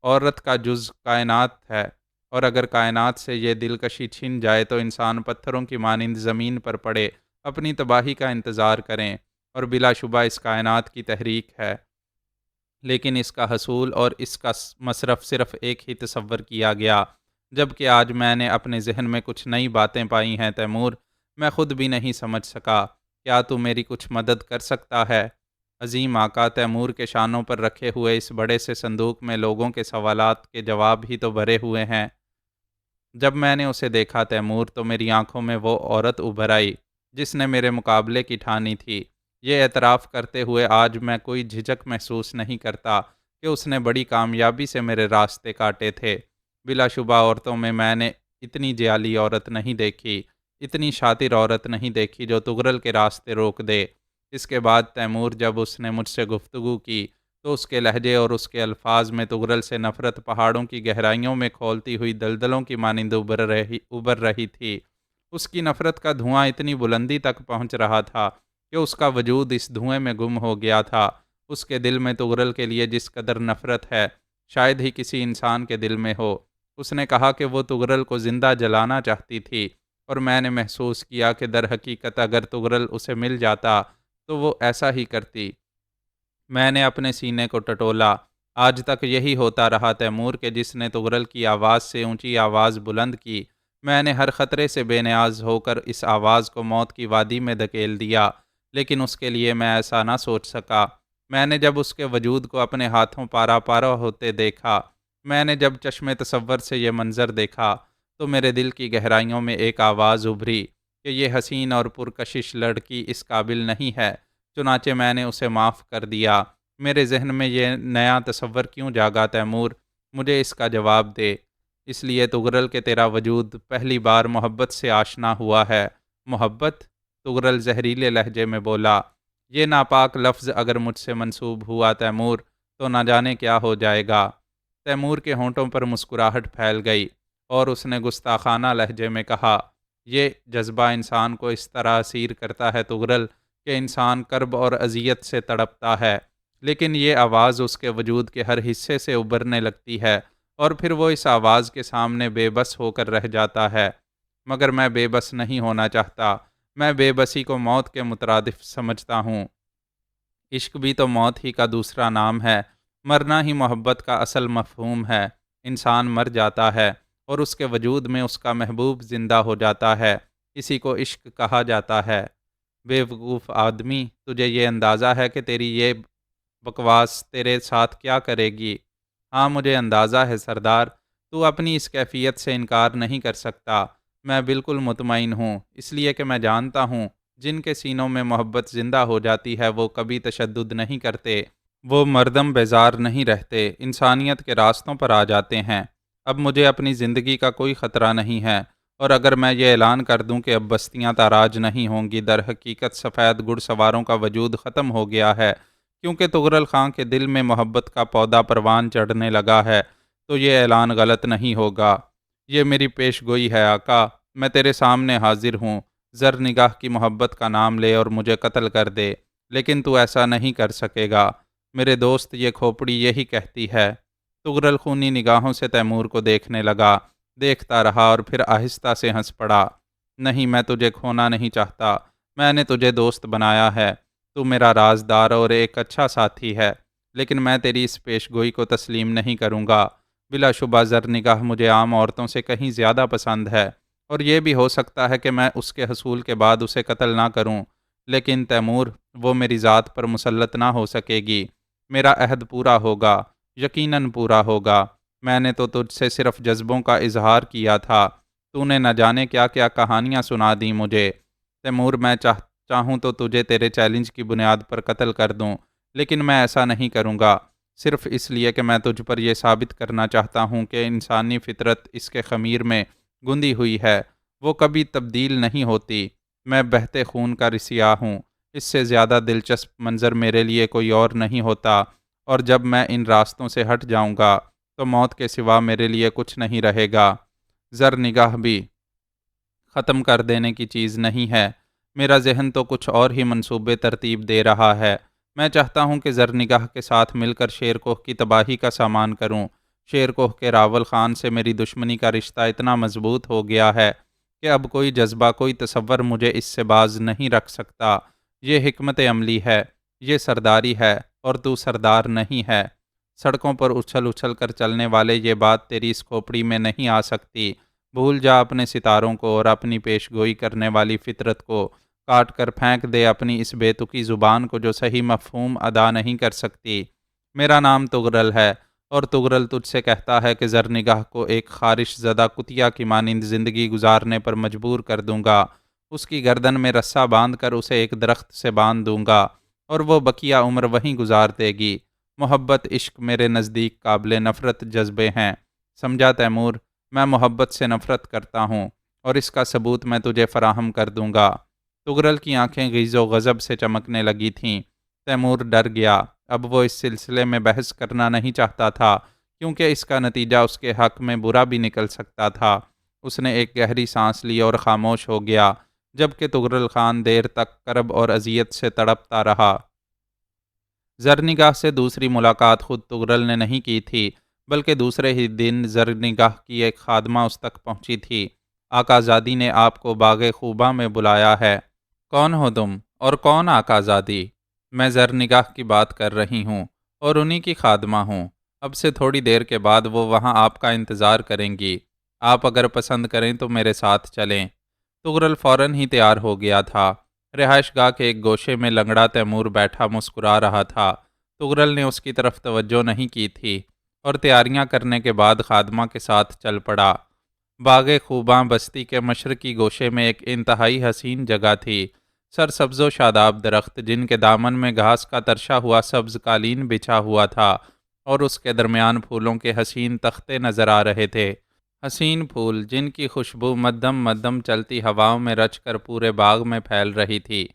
عورت کا جز کائنات ہے، اور اگر کائنات سے یہ دلکشی چھن جائے تو انسان پتھروں کی مانند زمین پر پڑے اپنی تباہی کا انتظار کریں، اور بلا شبہ اس کائنات کی تحریک ہے، لیکن اس کا حصول اور اس کا مصرف صرف ایک ہی تصور کیا گیا۔ جبکہ آج میں نے اپنے ذہن میں کچھ نئی باتیں پائی ہیں تیمور، میں خود بھی نہیں سمجھ سکا۔ کیا تو میری کچھ مدد کر سکتا ہے؟ عظیم آقا، تیمور کے شانوں پر رکھے ہوئے اس بڑے سے صندوق میں لوگوں کے سوالات کے جواب ہی تو بھرے ہوئے ہیں۔ جب میں نے اسے دیکھا تیمور، تو میری آنکھوں میں وہ عورت ابھر آئی جس نے میرے مقابلے کی ٹھانی تھی۔ یہ اعتراف کرتے ہوئے آج میں کوئی جھجک محسوس نہیں کرتا کہ اس نے بڑی کامیابی سے میرے راستے کاٹے تھے۔ بلا شبہ عورتوں میں نے اتنی جیالی عورت نہیں دیکھی، اتنی شاطر عورت نہیں دیکھی جو تغرل کے راستے روک دے۔ اس کے بعد تیمور، جب اس نے مجھ سے گفتگو کی تو اس کے لہجے اور اس کے الفاظ میں تغرل سے نفرت پہاڑوں کی گہرائیوں میں کھولتی ہوئی دلدلوں کی مانند ابھر رہی تھی۔ اس کی نفرت کا دھواں اتنی بلندی تک پہنچ رہا تھا کہ اس کا وجود اس دھوئیں میں گم ہو گیا تھا۔ اس کے دل میں تغرل کے لیے جس قدر نفرت ہے، شاید ہی کسی انسان کے دل میں ہو۔ اس نے کہا کہ وہ تغرل کو زندہ جلانا چاہتی تھی، اور میں نے محسوس کیا کہ در حقیقت اگر تغرل اسے مل جاتا تو وہ ایسا ہی کرتی۔ میں نے اپنے سینے کو ٹٹولا۔ آج تک یہی ہوتا رہا تیمور کہ جس نے تغرل کی آواز سے اونچی آواز بلند کی، میں نے ہر خطرے سے بے نیاز ہو کر اس آواز کو موت کی وادی میں دھکیل دیا، لیکن اس کے لیے میں ایسا نہ سوچ سکا۔ میں نے جب اس کے وجود کو اپنے ہاتھوں پارا پارا ہوتے دیکھا، میں نے جب چشم تصور سے یہ منظر دیکھا، تو میرے دل کی گہرائیوں میں ایک آواز ابھری کہ یہ حسین اور پرکشش لڑکی اس قابل نہیں ہے۔ چنانچہ میں نے اسے معاف کر دیا۔ میرے ذہن میں یہ نیا تصور کیوں جاگا تیمور؟ مجھے اس کا جواب دے۔ اس لیے تغرل کہ تیرا وجود پہلی بار محبت سے آشنا ہوا ہے۔ محبت؟ تغرل زہریلے لہجے میں بولا۔ یہ ناپاک لفظ اگر مجھ سے منسوب ہوا تیمور، تو نہ جانے کیا ہو جائے گا۔ تیمور کے ہونٹوں پر مسکراہٹ پھیل گئی، اور اس نے گستاخانہ لہجے میں کہا، یہ جذبہ انسان کو اس طرح اسیر کرتا ہے تغرل کہ انسان کرب اور اذیت سے تڑپتا ہے، لیکن یہ آواز اس کے وجود کے ہر حصے سے ابھرنے لگتی ہے، اور پھر وہ اس آواز کے سامنے بے بس ہو کر رہ جاتا ہے۔ مگر میں بے بس نہیں ہونا چاہتا۔ میں بے بسی کو موت کے مترادف سمجھتا ہوں۔ عشق بھی تو موت ہی کا دوسرا نام ہے۔ مرنا ہی محبت کا اصل مفہوم ہے۔ انسان مر جاتا ہے، اور اس کے وجود میں اس کا محبوب زندہ ہو جاتا ہے۔ اسی کو عشق کہا جاتا ہے۔ بے وقوف آدمی، تجھے یہ اندازہ ہے کہ تیری یہ بکواس تیرے ساتھ کیا کرے گی؟ ہاں، مجھے اندازہ ہے سردار۔ تو اپنی اس کیفیت سے انکار نہیں کر سکتا۔ میں بالکل مطمئن ہوں، اس لیے کہ میں جانتا ہوں جن کے سینوں میں محبت زندہ ہو جاتی ہے وہ کبھی تشدد نہیں کرتے، وہ مردم بیزار نہیں رہتے، انسانیت کے راستوں پر آ جاتے ہیں۔ اب مجھے اپنی زندگی کا کوئی خطرہ نہیں ہے، اور اگر میں یہ اعلان کر دوں کہ اب بستیاں تاراج نہیں ہوں گی، در حقیقت سفید گھڑ سواروں کا وجود ختم ہو گیا ہے، کیونکہ تغرل خاں کے دل میں محبت کا پودا پروان چڑھنے لگا ہے، تو یہ اعلان غلط نہیں ہوگا۔ یہ میری پیش گوئی ہے آقا، میں تیرے سامنے حاضر ہوں۔ زرنگاہ کی محبت کا نام لے اور مجھے قتل کر دے، لیکن تو ایسا نہیں کر سکے گا۔ میرے دوست یہ کھوپڑی یہی کہتی ہے۔ تغرل خونی نگاہوں سے تیمور کو دیکھنے لگا، دیکھتا رہا اور پھر آہستہ سے ہنس پڑا۔ نہیں، میں تجھے کھونا نہیں چاہتا، میں نے تجھے دوست بنایا ہے، تو میرا رازدار اور ایک اچھا ساتھی ہے، لیکن میں تیری اس پیش گوئی کو تسلیم نہیں کروں گا۔ بلا شبہ زرنگاہ مجھے عام عورتوں سے کہیں زیادہ پسند ہے، اور یہ بھی ہو سکتا ہے کہ میں اس کے حصول کے بعد اسے قتل نہ کروں، لیکن تیمور، وہ میری ذات پر مسلط نہ ہو سکے گی۔ میرا عہد پورا ہوگا، یقیناً پورا ہوگا۔ میں نے تو تجھ سے صرف جذبوں کا اظہار کیا تھا، تو نے نہ جانے کیا کیا کہانیاں سنا دیں مجھے۔ تیمور، میں چاہوں تو تجھے تیرے چیلنج کی بنیاد پر قتل کر دوں، لیکن میں ایسا نہیں کروں گا، صرف اس لیے کہ میں تجھ پر یہ ثابت کرنا چاہتا ہوں کہ انسانی فطرت اس کے خمیر میں گندی ہوئی ہے، وہ کبھی تبدیل نہیں ہوتی۔ میں بہتے خون کا رسیا ہوں، اس سے زیادہ دلچسپ منظر میرے لیے کوئی اور نہیں ہوتا، اور جب میں ان راستوں سے ہٹ جاؤں گا تو موت کے سوا میرے لیے کچھ نہیں رہے گا۔ زرنگاہ بھی ختم کر دینے کی چیز نہیں ہے، میرا ذہن تو کچھ اور ہی منصوبے ترتیب دے رہا ہے۔ میں چاہتا ہوں کہ زرنگاہ کے ساتھ مل کر شیر کوہ کی تباہی کا سامان کروں۔ شیر کوہ کے راول خان سے میری دشمنی کا رشتہ اتنا مضبوط ہو گیا ہے کہ اب کوئی جذبہ، کوئی تصور مجھے اس سے باز نہیں رکھ سکتا۔ یہ حکمت عملی ہے، یہ سرداری ہے، اور تو سردار نہیں ہے۔ سڑکوں پر اچھل اچھل کر چلنے والے یہ بات تیری اس کھوپڑی میں نہیں آ سکتی۔ بھول جا اپنے ستاروں کو اور اپنی پیش گوئی کرنے والی فطرت کو، کاٹ کر پھینک دے اپنی اس بے تکی زبان کو جو صحیح مفہوم ادا نہیں کر سکتی۔ میرا نام تغرل ہے، اور تغرل تجھ سے کہتا ہے کہ زرنگاہ کو ایک خارش زدہ کتیا کی مانند زندگی گزارنے پر مجبور کر دوں گا۔ اس کی گردن میں رسہ باندھ کر اسے ایک درخت سے باندھ دوں گا، اور وہ بقیہ عمر وہیں گزار دے گی۔ محبت، عشق میرے نزدیک قابل نفرت جذبے ہیں، سمجھا تیمور؟ میں محبت سے نفرت کرتا ہوں، اور اس کا ثبوت میں تجھے فراہم کر دوں گا۔ تغرل کی آنکھیں غیظ و غضب سے چمکنے لگی تھیں۔ تیمور ڈر گیا، اب وہ اس سلسلے میں بحث کرنا نہیں چاہتا تھا، کیونکہ اس کا نتیجہ اس کے حق میں برا بھی نکل سکتا تھا۔ اس نے ایک گہری سانس لی اور خاموش ہو گیا، جبکہ تغرل خان دیر تک کرب اور اذیت سے تڑپتا رہا۔ زرنگاہ سے دوسری ملاقات خود تغرل نے نہیں کی تھی، بلکہ دوسرے ہی دن زرنگاہ کی ایک خادمہ اس تک پہنچی تھی۔ آقا زادی نے آپ کو باغ خوباں میں بلایا ہے۔ کون ہو تم؟ اور کون آقا زادی؟ میں زرنگاہ کی بات کر رہی ہوں، اور انہی کی خادمہ ہوں۔ اب سے تھوڑی دیر کے بعد وہ وہاں آپ کا انتظار کریں گی۔ آپ اگر پسند کریں تو میرے ساتھ چلیں۔ تغرل فوراً ہی تیار ہو گیا تھا۔ رہائش گاہ کے ایک گوشے میں لنگڑا تیمور بیٹھا مسکرا رہا تھا۔ تغرل نے اس کی طرف توجہ نہیں کی تھی، اور تیاریاں کرنے کے بعد خادمہ کے ساتھ چل پڑا۔ باغ خوباں بستی کے مشرقی گوشے میں ایک انتہائی حسین جگہ تھی۔ سرسبز و شاداب درخت، جن کے دامن میں گھاس کا ترشا ہوا سبز قالین بچھا ہوا تھا، اور اس کے درمیان پھولوں کے حسین تختے نظر آ رہے تھے۔ حسین پھول جن کی خوشبو مدھم مدھم چلتی ہواؤں میں رچ کر پورے باغ میں پھیل رہی تھی۔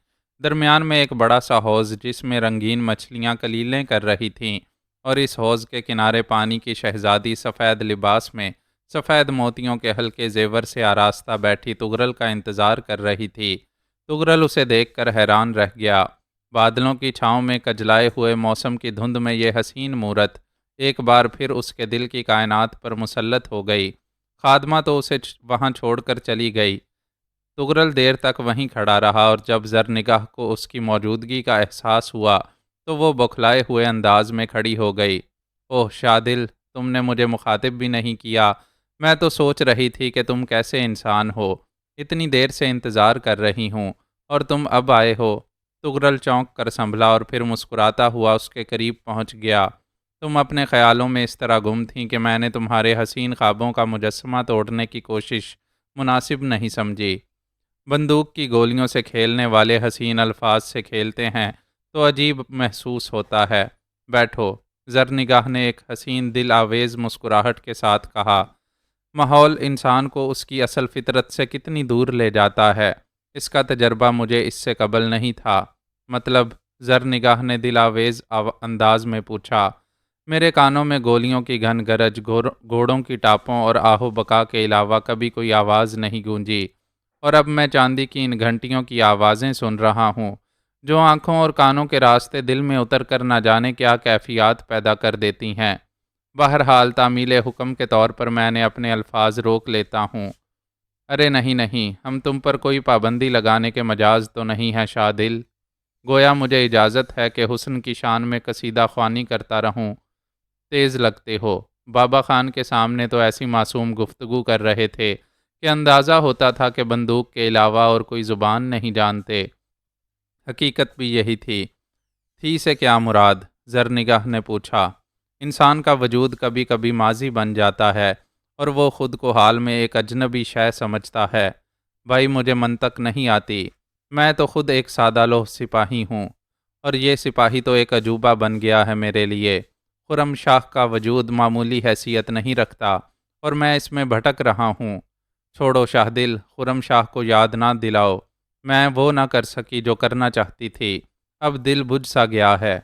درمیان میں ایک بڑا سا حوض جس میں رنگین مچھلیاں کلیلیں کر رہی تھیں، اور اس حوض کے کنارے پانی کی شہزادی سفید لباس میں سفید موتیوں کے ہلکے زیور سے آراستہ بیٹھی تغرل کا انتظار کر رہی تھی۔ تغرل اسے دیکھ کر حیران رہ گیا۔ بادلوں کی چھاؤں میں کجلائے ہوئے موسم کی دھند میں یہ حسین مورت ایک بار پھر اس کے دل کی کائنات پر مسلط ہو گئی۔ خادمہ تو اسے وہاں چھوڑ کر چلی گئی۔ تغرل دیر تک وہیں کھڑا رہا، اور جب زرنگاہ کو اس کی موجودگی کا احساس ہوا تو وہ بوکھلائے ہوئے انداز میں کھڑی ہو گئی۔ اوہ شادل، تم نے مجھے مخاطب بھی نہیں کیا۔ میں تو سوچ رہی تھی کہ تم کیسے انسان ہو، اتنی دیر سے انتظار کر رہی ہوں، اور تم اب آئے ہو۔ تغرل چونک کر سنبھلا اور پھر مسکراتا ہوا اس کے قریب پہنچ گیا۔ تم اپنے خیالوں میں اس طرح گم تھیں کہ میں نے تمہارے حسین خوابوں کا مجسمہ توڑنے کی کوشش مناسب نہیں سمجھی۔ بندوق کی گولیوں سے کھیلنے والے حسین الفاظ سے کھیلتے ہیں تو عجیب محسوس ہوتا ہے۔ بیٹھو، زرنگاہ نے ایک حسین دل آویز مسکراہٹ کے ساتھ کہا۔ ماحول انسان کو اس کی اصل فطرت سے کتنی دور لے جاتا ہے، اس کا تجربہ مجھے اس سے قبل نہیں تھا۔ مطلب؟ زرنگاہ نے دل آویز انداز میں پوچھا۔ میرے کانوں میں گولیوں کی گھن گرج، گھوڑوں کی ٹاپوں اور آہو بکا کے علاوہ کبھی کوئی آواز نہیں گونجی، اور اب میں چاندی کی ان گھنٹیوں کی آوازیں سن رہا ہوں۔ جو آنکھوں اور کانوں کے راستے دل میں اتر کر نہ جانے کیا کیفیات پیدا کر دیتی ہیں۔ بہرحال تعمیل حکم کے طور پر میں نے اپنے الفاظ روک لیتا ہوں۔ ارے نہیں نہیں، ہم تم پر کوئی پابندی لگانے کے مجاز تو نہیں ہے شاہ دل۔ گویا مجھے اجازت ہے کہ حسن کی شان میں قصیدہ خوانی کرتا رہوں۔ تیز لگتے ہو۔ بابا خان کے سامنے تو ایسی معصوم گفتگو کر رہے تھے کہ اندازہ ہوتا تھا کہ بندوق کے علاوہ اور کوئی زبان نہیں جانتے۔ حقیقت بھی یہی تھی۔ تھی سے کیا مراد؟ زرنگاہ نے پوچھا۔ انسان کا وجود کبھی کبھی ماضی بن جاتا ہے اور وہ خود کو حال میں ایک اجنبی شے سمجھتا ہے۔ بھائی مجھے منطق نہیں آتی۔ میں تو خود ایک سادہ لوح سپاہی ہوں، اور یہ سپاہی تو ایک عجوبہ بن گیا ہے میرے لیے۔ خرم شاہ کا وجود معمولی حیثیت نہیں رکھتا اور میں اس میں بھٹک رہا ہوں۔ چھوڑو شاہ دل، خرم شاہ کو یاد نہ دلاؤ۔ میں وہ نہ کر سکی جو کرنا چاہتی تھی۔ اب دل بجھ سا گیا ہے۔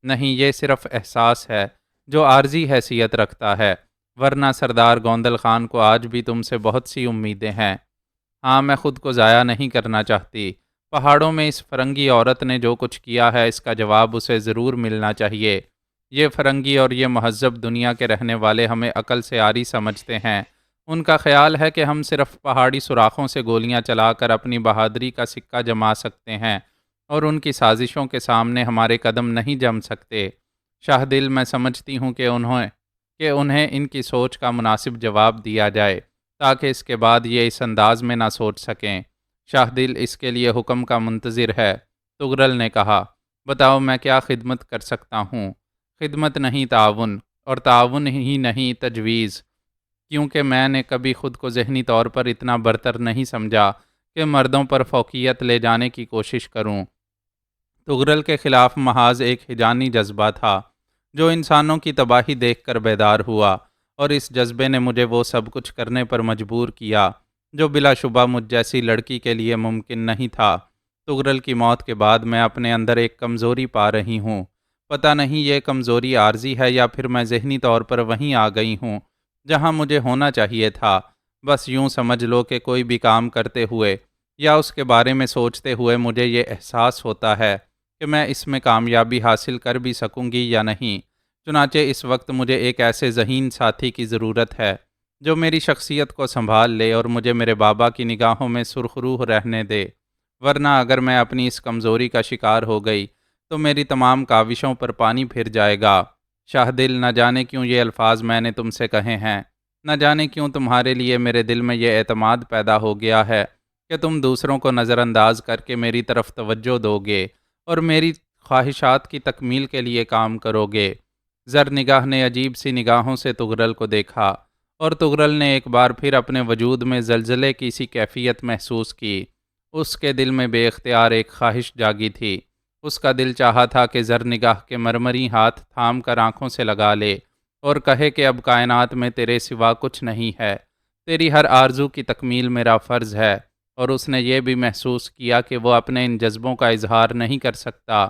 نہیں، یہ صرف احساس ہے جو عارضی حیثیت رکھتا ہے، ورنہ سردار گوندل خان کو آج بھی تم سے بہت سی امیدیں ہیں۔ ہاں، میں خود کو ضائع نہیں کرنا چاہتی۔ پہاڑوں میں اس فرنگی عورت نے جو کچھ کیا ہے اس کا جواب اسے ضرور ملنا چاہیے۔ یہ فرنگی اور یہ مہذب دنیا کے رہنے والے ہمیں عقل سے عاری سمجھتے ہیں۔ ان کا خیال ہے کہ ہم صرف پہاڑی سوراخوں سے گولیاں چلا کر اپنی بہادری کا سکہ جما سکتے ہیں اور ان کی سازشوں کے سامنے ہمارے قدم نہیں جم سکتے۔ شاہ دل، میں سمجھتی ہوں کہ انہیں ان کی سوچ کا مناسب جواب دیا جائے تاکہ اس کے بعد یہ اس انداز میں نہ سوچ سکیں۔ شاہ دل اس کے لیے حکم کا منتظر ہے۔ تغرل نے کہا۔ بتاؤ میں کیا خدمت کر سکتا ہوں؟ خدمت نہیں، تعاون، اور تعاون ہی نہیں، تجویز، کیونکہ میں نے کبھی خود کو ذہنی طور پر اتنا برتر نہیں سمجھا کہ مردوں پر فوقیت لے جانے کی کوشش کروں۔ تغرل کے خلاف محاذ ایک ہجانی جذبہ تھا جو انسانوں کی تباہی دیکھ کر بیدار ہوا، اور اس جذبے نے مجھے وہ سب کچھ کرنے پر مجبور کیا جو بلا شبہ مجھ جیسی لڑکی کے لیے ممکن نہیں تھا۔ تغرل کی موت کے بعد میں اپنے اندر ایک کمزوری پا رہی ہوں۔ پتہ نہیں یہ کمزوری عارضی ہے یا پھر میں ذہنی طور پر وہیں آ گئی ہوں جہاں مجھے ہونا چاہیے تھا۔ بس یوں سمجھ لو کہ کوئی بھی کام کرتے ہوئے یا اس کے بارے میں سوچتے ہوئے مجھے یہ احساس ہوتا ہے کہ میں اس میں کامیابی حاصل کر بھی سکوں گی یا نہیں۔ چنانچہ اس وقت مجھے ایک ایسے ذہین ساتھی کی ضرورت ہے جو میری شخصیت کو سنبھال لے اور مجھے میرے بابا کی نگاہوں میں سرخ روح رہنے دے، ورنہ اگر میں اپنی اس کمزوری کا شکار ہو گئی تو میری تمام کاوشوں پر پانی پھر جائے گا۔ شاہ دل، نہ جانے کیوں یہ الفاظ میں نے تم سے کہے ہیں، نہ جانے کیوں تمہارے لیے میرے دل میں یہ اعتماد پیدا ہو گیا ہے کہ تم دوسروں کو نظر انداز کر کے میری طرف توجہ دو گے اور میری خواہشات کی تکمیل کے لیے کام کرو گے۔ زرنگاہ نے عجیب سی نگاہوں سے تغرل کو دیکھا، اور تغرل نے ایک بار پھر اپنے وجود میں زلزلے کی سی کیفیت محسوس کی۔ اس کے دل میں بے اختیار ایک خواہش جاگی تھی۔ اس کا دل چاہا تھا کہ زرنگاہ کے مرمری ہاتھ تھام کر آنکھوں سے لگا لے اور کہے کہ اب کائنات میں تیرے سوا کچھ نہیں ہے، تیری ہر آرزو کی تکمیل میرا فرض ہے۔ اور اس نے یہ بھی محسوس کیا کہ وہ اپنے ان جذبوں کا اظہار نہیں کر سکتا۔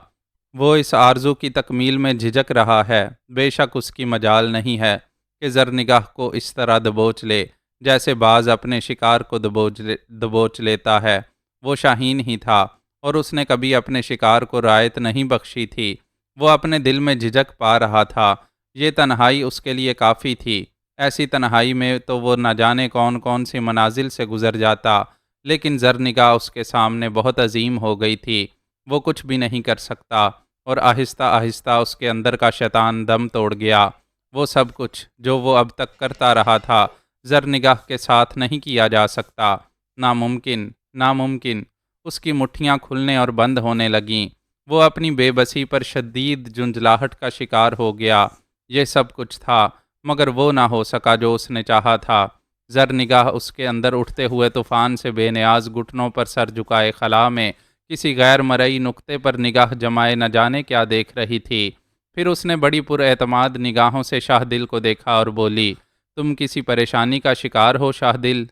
وہ اس آرزو کی تکمیل میں جھجک رہا ہے۔ بے شک اس کی مجال نہیں ہے کہ زرنگاہ کو اس طرح دبوچ لے جیسے باز اپنے شکار کو دبوچ لیتا ہے۔ وہ شاہین ہی تھا اور اس نے کبھی اپنے شکار کو رعایت نہیں بخشی تھی۔ وہ اپنے دل میں جھجک پا رہا تھا۔ یہ تنہائی اس کے لیے کافی تھی۔ ایسی تنہائی میں تو وہ نہ جانے کون کون سی منازل سے گزر جاتا، لیکن زرنگاہ اس کے سامنے بہت عظیم ہو گئی تھی۔ وہ کچھ بھی نہیں کر سکتا، اور آہستہ آہستہ اس کے اندر کا شیطان دم توڑ گیا۔ وہ سب کچھ جو وہ اب تک کرتا رہا تھا زرنگاہ کے ساتھ نہیں کیا جا سکتا۔ ناممکن، ناممکن۔ اس کی مٹھیاں کھلنے اور بند ہونے لگیں۔ وہ اپنی بے بسی پر شدید جھنجھلاہٹ کا شکار ہو گیا۔ یہ سب کچھ تھا، مگر وہ نہ ہو سکا جو اس نے چاہا تھا۔ زرنگاہ اس کے اندر اٹھتے ہوئے طوفان سے بے نیاز گھٹنوں پر سر جھکائے خلا میں کسی غیر مرئی نقطے پر نگاہ جمائے نہ جانے کیا دیکھ رہی تھی۔ پھر اس نے بڑی پر اعتماد نگاہوں سے شاہ دل کو دیکھا اور بولی، تم کسی پریشانی کا شکار ہو شاہ دل؟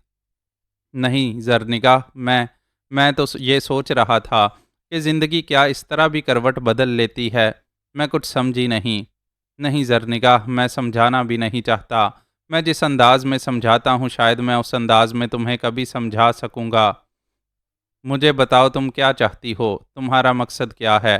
نہیں زرنگاہ، میں تو یہ سوچ رہا تھا کہ زندگی کیا اس طرح بھی کروٹ بدل لیتی ہے۔ میں کچھ سمجھی نہیں۔ نہیں زرنگاہ، میں سمجھانا بھی نہیں چاہتا۔ میں جس انداز میں سمجھاتا ہوں شاید میں اس انداز میں تمہیں کبھی سمجھا سکوں گا۔ مجھے بتاؤ تم کیا چاہتی ہو، تمہارا مقصد کیا ہے؟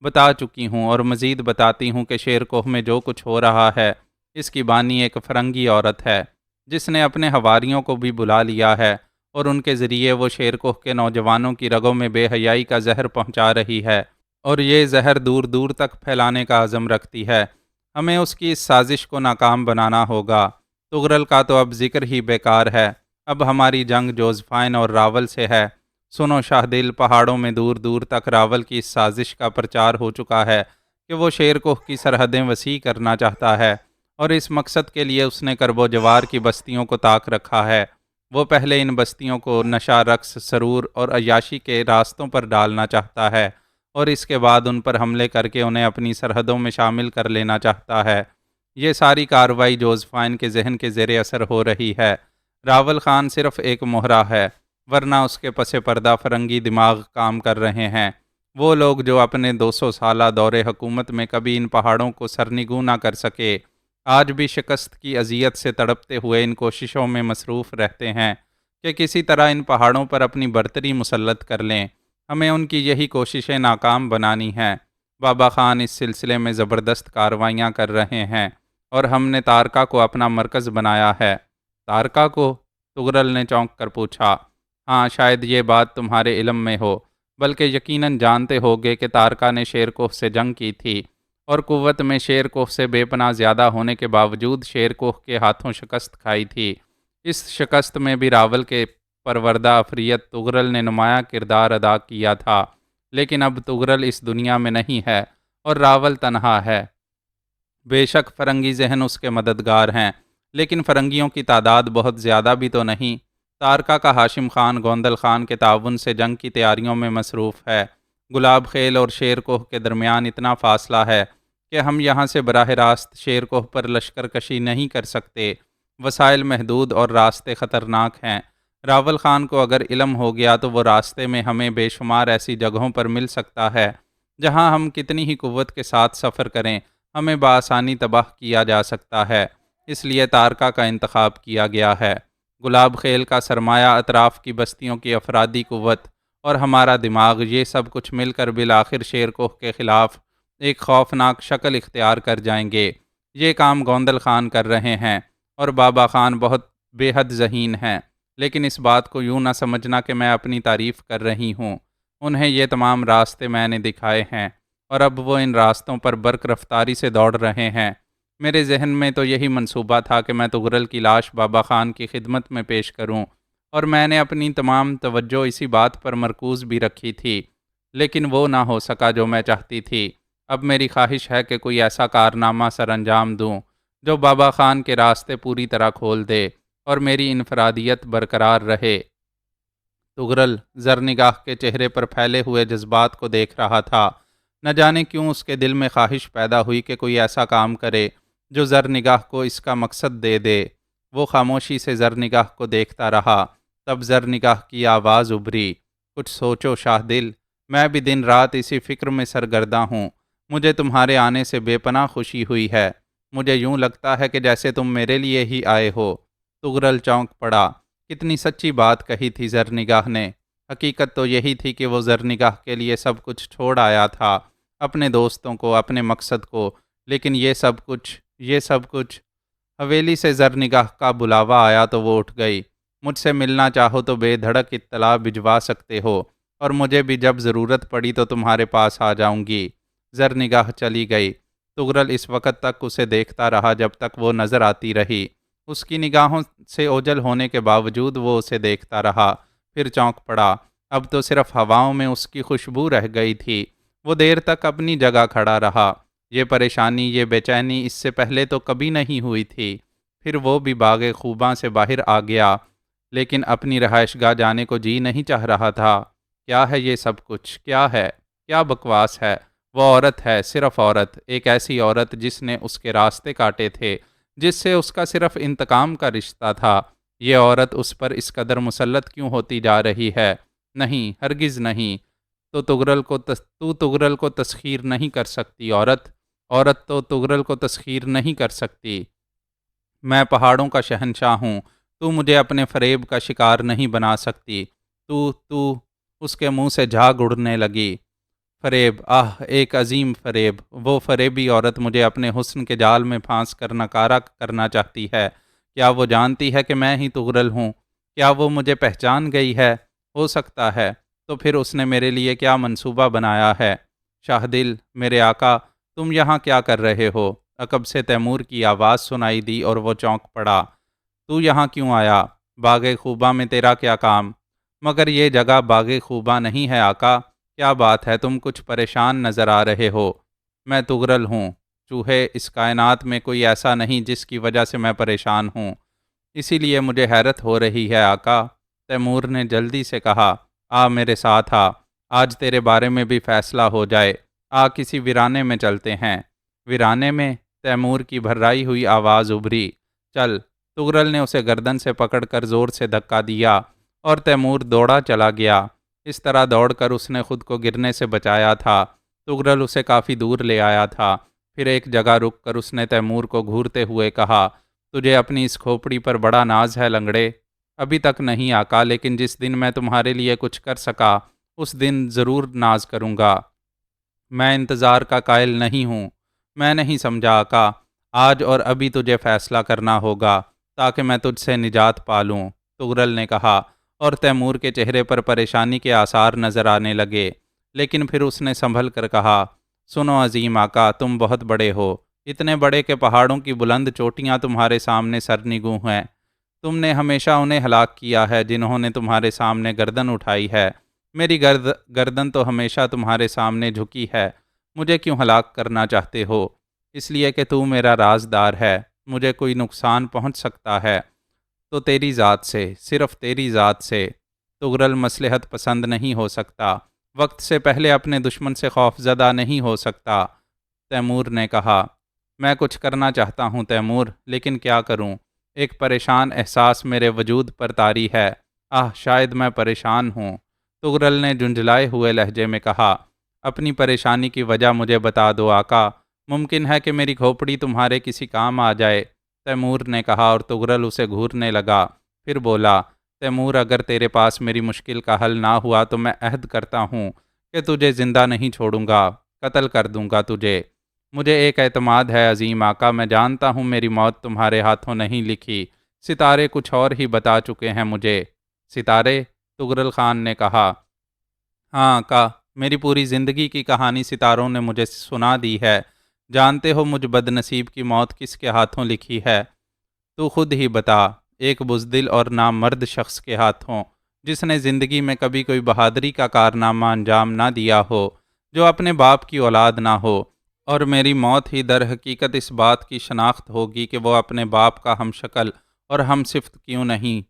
بتا چکی ہوں اور مزید بتاتی ہوں کہ شیر کوہ میں جو کچھ ہو رہا ہے اس کی بانی ایک فرنگی عورت ہے جس نے اپنے حواریوں کو بھی بلا لیا ہے اور ان کے ذریعے وہ شیر کوہ کے نوجوانوں کی رگوں میں بے حیائی کا زہر پہنچا رہی ہے اور یہ زہر دور دور تک پھیلانے کا عزم رکھتی ہے۔ ہمیں اس کی اس سازش کو ناکام بنانا ہوگا۔ تغرل کا تو اب ذکر ہی بیکار ہے، اب ہماری جنگ جوزفائن اور راول سے ہے۔ سنو شاہ دل، پہاڑوں میں دور دور تک راول کی اس سازش کا پرچار ہو چکا ہے کہ وہ شیر کوہ کی سرحدیں وسیع کرنا چاہتا ہے اور اس مقصد کے لیے اس نے کرب و جوار کی بستیوں کو طاق رکھا ہے۔ وہ پہلے ان بستیوں کو نشہ، رقص، سرور اور عیاشی کے راستوں پر ڈالنا چاہتا ہے اور اس کے بعد ان پر حملے کر کے انہیں اپنی سرحدوں میں شامل کر لینا چاہتا ہے۔ یہ ساری کارروائی جوزفائن کے ذہن کے زیر اثر ہو رہی ہے۔ راول خان صرف ایک مہرا ہے، ورنہ اس کے پس پردہ فرنگی دماغ کام کر رہے ہیں۔ وہ لوگ جو اپنے 200 سالہ دور حکومت میں کبھی ان پہاڑوں کو سرنگوں نہ کر سکے، آج بھی شکست کی اذیت سے تڑپتے ہوئے ان کوششوں میں مصروف رہتے ہیں کہ کسی طرح ان پہاڑوں پر اپنی برتری مسلط کر لیں۔ ہمیں ان کی یہی کوششیں ناکام بنانی ہیں۔ بابا خان اس سلسلے میں زبردست کارروائیاں کر رہے ہیں اور ہم نے تارکا کو اپنا مرکز بنایا ہے۔ تارکا کو؟ تغرل نے چونک کر پوچھا۔ ہاں، شاید یہ بات تمہارے علم میں ہو، بلکہ یقیناً جانتے ہوگے کہ تارکا نے شیر کوہ سے جنگ کی تھی اور قوت میں شیر کوہ سے بے پناہ زیادہ ہونے کے باوجود شیر کوہ کے ہاتھوں شکست کھائی تھی۔ اس شکست میں بھی راول کے پروردہ افریت تغرل نے نمایاں کردار ادا کیا تھا، لیکن اب تغرل اس دنیا میں نہیں ہے اور راول تنہا ہے۔ بے شک فرنگی ذہن اس کے مددگار ہیں، لیکن فرنگیوں کی تعداد بہت زیادہ بھی تو نہیں۔ تارکا کا ہاشم خان گوندل خان کے تعاون سے جنگ کی تیاریوں میں مصروف ہے۔ گلاب خیل اور شیر کوہ کے درمیان اتنا فاصلہ ہے کہ ہم یہاں سے براہ راست شیر کوہ پر لشکر کشی نہیں کر سکتے۔ وسائل محدود اور راستے خطرناک ہیں۔ راول خان کو اگر علم ہو گیا تو وہ راستے میں ہمیں بے شمار ایسی جگہوں پر مل سکتا ہے جہاں ہم کتنی ہی قوت کے ساتھ سفر کریں ہمیں بآسانی تباہ کیا جا سکتا ہے۔ اس لیے تارکا کا انتخاب کیا گیا ہے۔ گلاب خیل کا سرمایہ، اطراف کی بستیوں کی افرادی قوت اور ہمارا دماغ، یہ سب کچھ مل کر بالآخر شیر کوہ کے خلاف ایک خوفناک شکل اختیار کر جائیں گے۔ یہ کام گوندل خان کر رہے ہیں اور بابا خان بہت بے حد ذہین ہیں، لیکن اس بات کو یوں نہ سمجھنا کہ میں اپنی تعریف کر رہی ہوں۔ انہیں یہ تمام راستے میں نے دکھائے ہیں اور اب وہ ان راستوں پر برق رفتاری سے دوڑ رہے ہیں۔ میرے ذہن میں تو یہی منصوبہ تھا کہ میں تغرل کی لاش بابا خان کی خدمت میں پیش کروں اور میں نے اپنی تمام توجہ اسی بات پر مرکوز بھی رکھی تھی، لیکن وہ نہ ہو سکا جو میں چاہتی تھی۔ اب میری خواہش ہے کہ کوئی ایسا کارنامہ سر انجام دوں جو بابا خان کے راستے پوری طرح کھول دے اور میری انفرادیت برقرار رہے۔ تغرل زرنگاہ کے چہرے پر پھیلے ہوئے جذبات کو دیکھ رہا تھا۔ نہ جانے کیوں اس کے دل میں خواہش پیدا ہوئی کہ کوئی ایسا کام کرے جو زرنگاہ کو اس کا مقصد دے دے۔ وہ خاموشی سے زرنگاہ کو دیکھتا رہا۔ تب زرنگاہ کی آواز ابھری، کچھ سوچو شاہ دل، میں بھی دن رات اسی فکر میں سرگرداں ہوں۔ مجھے تمہارے آنے سے بے پناہ خوشی ہوئی ہے۔ مجھے یوں لگتا ہے کہ جیسے تم میرے لیے ہی آئے ہو۔ تغرل چونک پڑا۔ کتنی سچی بات کہی تھی زرنگاہ نے۔ حقیقت تو یہی تھی کہ وہ زرنگاہ کے لیے سب کچھ چھوڑ آیا تھا، اپنے دوستوں کو، اپنے مقصد کو، لیکن یہ سب کچھ حویلی سے زرنگاہ کا بلاوا آیا تو وہ اٹھ گئی۔ مجھ سے ملنا چاہو تو بے دھڑک اطلاع بھجوا سکتے ہو اور مجھے بھی جب ضرورت پڑی تو تمہارے پاس آ جاؤں گی۔ زرنگاہ چلی گئی۔ تغرل اس وقت تک اسے دیکھتا رہا جب تک وہ نظر آتی رہی۔ اس کی نگاہوں سے اوجھل ہونے کے باوجود وہ اسے دیکھتا رہا، پھر چونک پڑا۔ اب تو صرف ہواؤں میں اس کی خوشبو رہ گئی تھی۔ وہ دیر تک اپنی جگہ کھڑا رہا۔ یہ پریشانی، یہ بے چینی اس سے پہلے تو کبھی نہیں ہوئی تھی۔ پھر وہ بھی باغ خوباں سے باہر آ گیا، لیکن اپنی رہائش گاہ جانے کو جی نہیں چاہ رہا تھا۔ کیا ہے یہ سب کچھ؟ کیا ہے؟ کیا بکواس ہے؟ وہ عورت ہے، صرف عورت، ایک ایسی عورت جس نے اس کے راستے کاٹے تھے، جس سے اس کا صرف انتقام کا رشتہ تھا۔ یہ عورت اس پر اس قدر مسلط کیوں ہوتی جا رہی ہے؟ نہیں، ہرگز نہیں۔ تو تغرل کو تسخیر نہیں کر سکتی عورت تو تغرل کو تسخیر نہیں کر سکتی۔ میں پہاڑوں کا شہنشاہ ہوں، تو مجھے اپنے فریب کا شکار نہیں بنا سکتی۔ تو اس کے منہ سے جھاگ اڑنے لگی۔ فریب، ایک عظیم فریب! وہ فریبی عورت مجھے اپنے حسن کے جال میں پھانس کر نکارہ کرنا چاہتی ہے۔ کیا وہ جانتی ہے کہ میں ہی تغرل ہوں؟ کیا وہ مجھے پہچان گئی ہے؟ ہو سکتا ہے۔ تو پھر اس نے میرے لیے کیا منصوبہ بنایا ہے؟ شاہ دل، میرے آقا، تم یہاں کیا کر رہے ہو؟ عقب سے تیمور کی آواز سنائی دی اور وہ چونک پڑا۔ تو یہاں کیوں آیا؟ باغ خوباں میں تیرا کیا کام؟ مگر یہ جگہ باغ خوباں نہیں ہے آقا۔ کیا بات ہے، تم کچھ پریشان نظر آ رہے ہو؟ میں تغرل ہوں چوہے، اس کائنات میں کوئی ایسا نہیں جس کی وجہ سے میں پریشان ہوں، اسی لیے مجھے حیرت ہو رہی ہے آقا۔ تیمور نے جلدی سے کہا، میرے ساتھ آج تیرے بارے میں بھی فیصلہ ہو جائے۔ کسی ویرانے میں چلتے ہیں۔ ویرانے میں؟ تیمور کی بھررائی ہوئی آواز ابھری۔ چل۔ تغرل نے اسے گردن سے پکڑ کر زور سے دھکا دیا اور تیمور دوڑا چلا گیا۔ اس طرح دوڑ کر اس نے خود کو گرنے سے بچایا تھا۔ تغرل اسے کافی دور لے آیا تھا۔ پھر ایک جگہ رک کر اس نے تیمور کو گھورتے ہوئے کہا، تجھے اپنی اس کھوپڑی پر بڑا ناز ہے لنگڑے؟ ابھی تک نہیں آقا، لیکن جس دن میں تمہارے لیے کچھ کر سکا اس دن ضرور ناز کروں گا۔ میں انتظار کا قائل نہیں ہوں۔ میں نہیں سمجھا آقا، آج اور ابھی تجھے فیصلہ کرنا ہوگا تاکہ میں تجھ سے نجات پالوں، تغرل نے کہا، اور تیمور کے چہرے پر پریشانی کے آثار نظر آنے لگے، لیکن پھر اس نے سنبھل کر کہا، سنو عظیم آقا، تم بہت بڑے ہو، اتنے بڑے کہ پہاڑوں کی بلند چوٹیاں تمہارے سامنے سرنگوں ہیں۔ تم نے ہمیشہ انہیں ہلاک کیا ہے جنہوں نے تمہارے سامنے گردن اٹھائی ہے۔ میری گردن تو ہمیشہ تمہارے سامنے جھکی ہے۔ مجھے کیوں ہلاک کرنا چاہتے ہو؟ اس لیے کہ تو میرا رازدار ہے، مجھے کوئی نقصان پہنچ سکتا ہے تو تیری ذات سے، صرف تیری ذات سے۔ تغرل مصلحت پسند نہیں ہو سکتا، وقت سے پہلے اپنے دشمن سے خوف زدہ نہیں ہو سکتا، تیمور نے کہا۔ میں کچھ کرنا چاہتا ہوں تیمور، لیکن کیا کروں؟ ایک پریشان احساس میرے وجود پر طاری ہے۔ شاید میں پریشان ہوں، تغرل نے جھنجھلائے ہوئے لہجے میں کہا۔ اپنی پریشانی کی وجہ مجھے بتا دو آقا، ممکن ہے کہ میری کھوپڑی تمہارے کسی کام آ جائے، تیمور نے کہا، اور تغرل اسے گھورنے لگا۔ پھر بولا، تیمور، اگر تیرے پاس میری مشکل کا حل نہ ہوا تو میں عہد کرتا ہوں کہ تجھے زندہ نہیں چھوڑوں گا، قتل کر دوں گا تجھے۔ مجھے ایک اعتماد ہے عظیم آقا، میں جانتا ہوں میری موت تمہارے ہاتھوں نہیں لکھی، ستارے کچھ اور ہی بتا چکے ہیں مجھے۔ ستارے؟ تغرل خان نے کہا۔ آقا، میری پوری زندگی کی کہانی ستاروں نے مجھے سنا دی ہے۔ جانتے ہو مجھ بد نصیب کی موت کس کے ہاتھوں لکھی ہے؟ تو خود ہی بتا۔ ایک بزدل اور نامرد شخص کے ہاتھوں، جس نے زندگی میں کبھی کوئی بہادری کا کارنامہ انجام نہ دیا ہو، جو اپنے باپ کی اولاد نہ ہو، اور میری موت ہی در حقیقت اس بات کی شناخت ہوگی کہ وہ اپنے باپ کا ہم شکل اور ہم صفت کیوں نہیں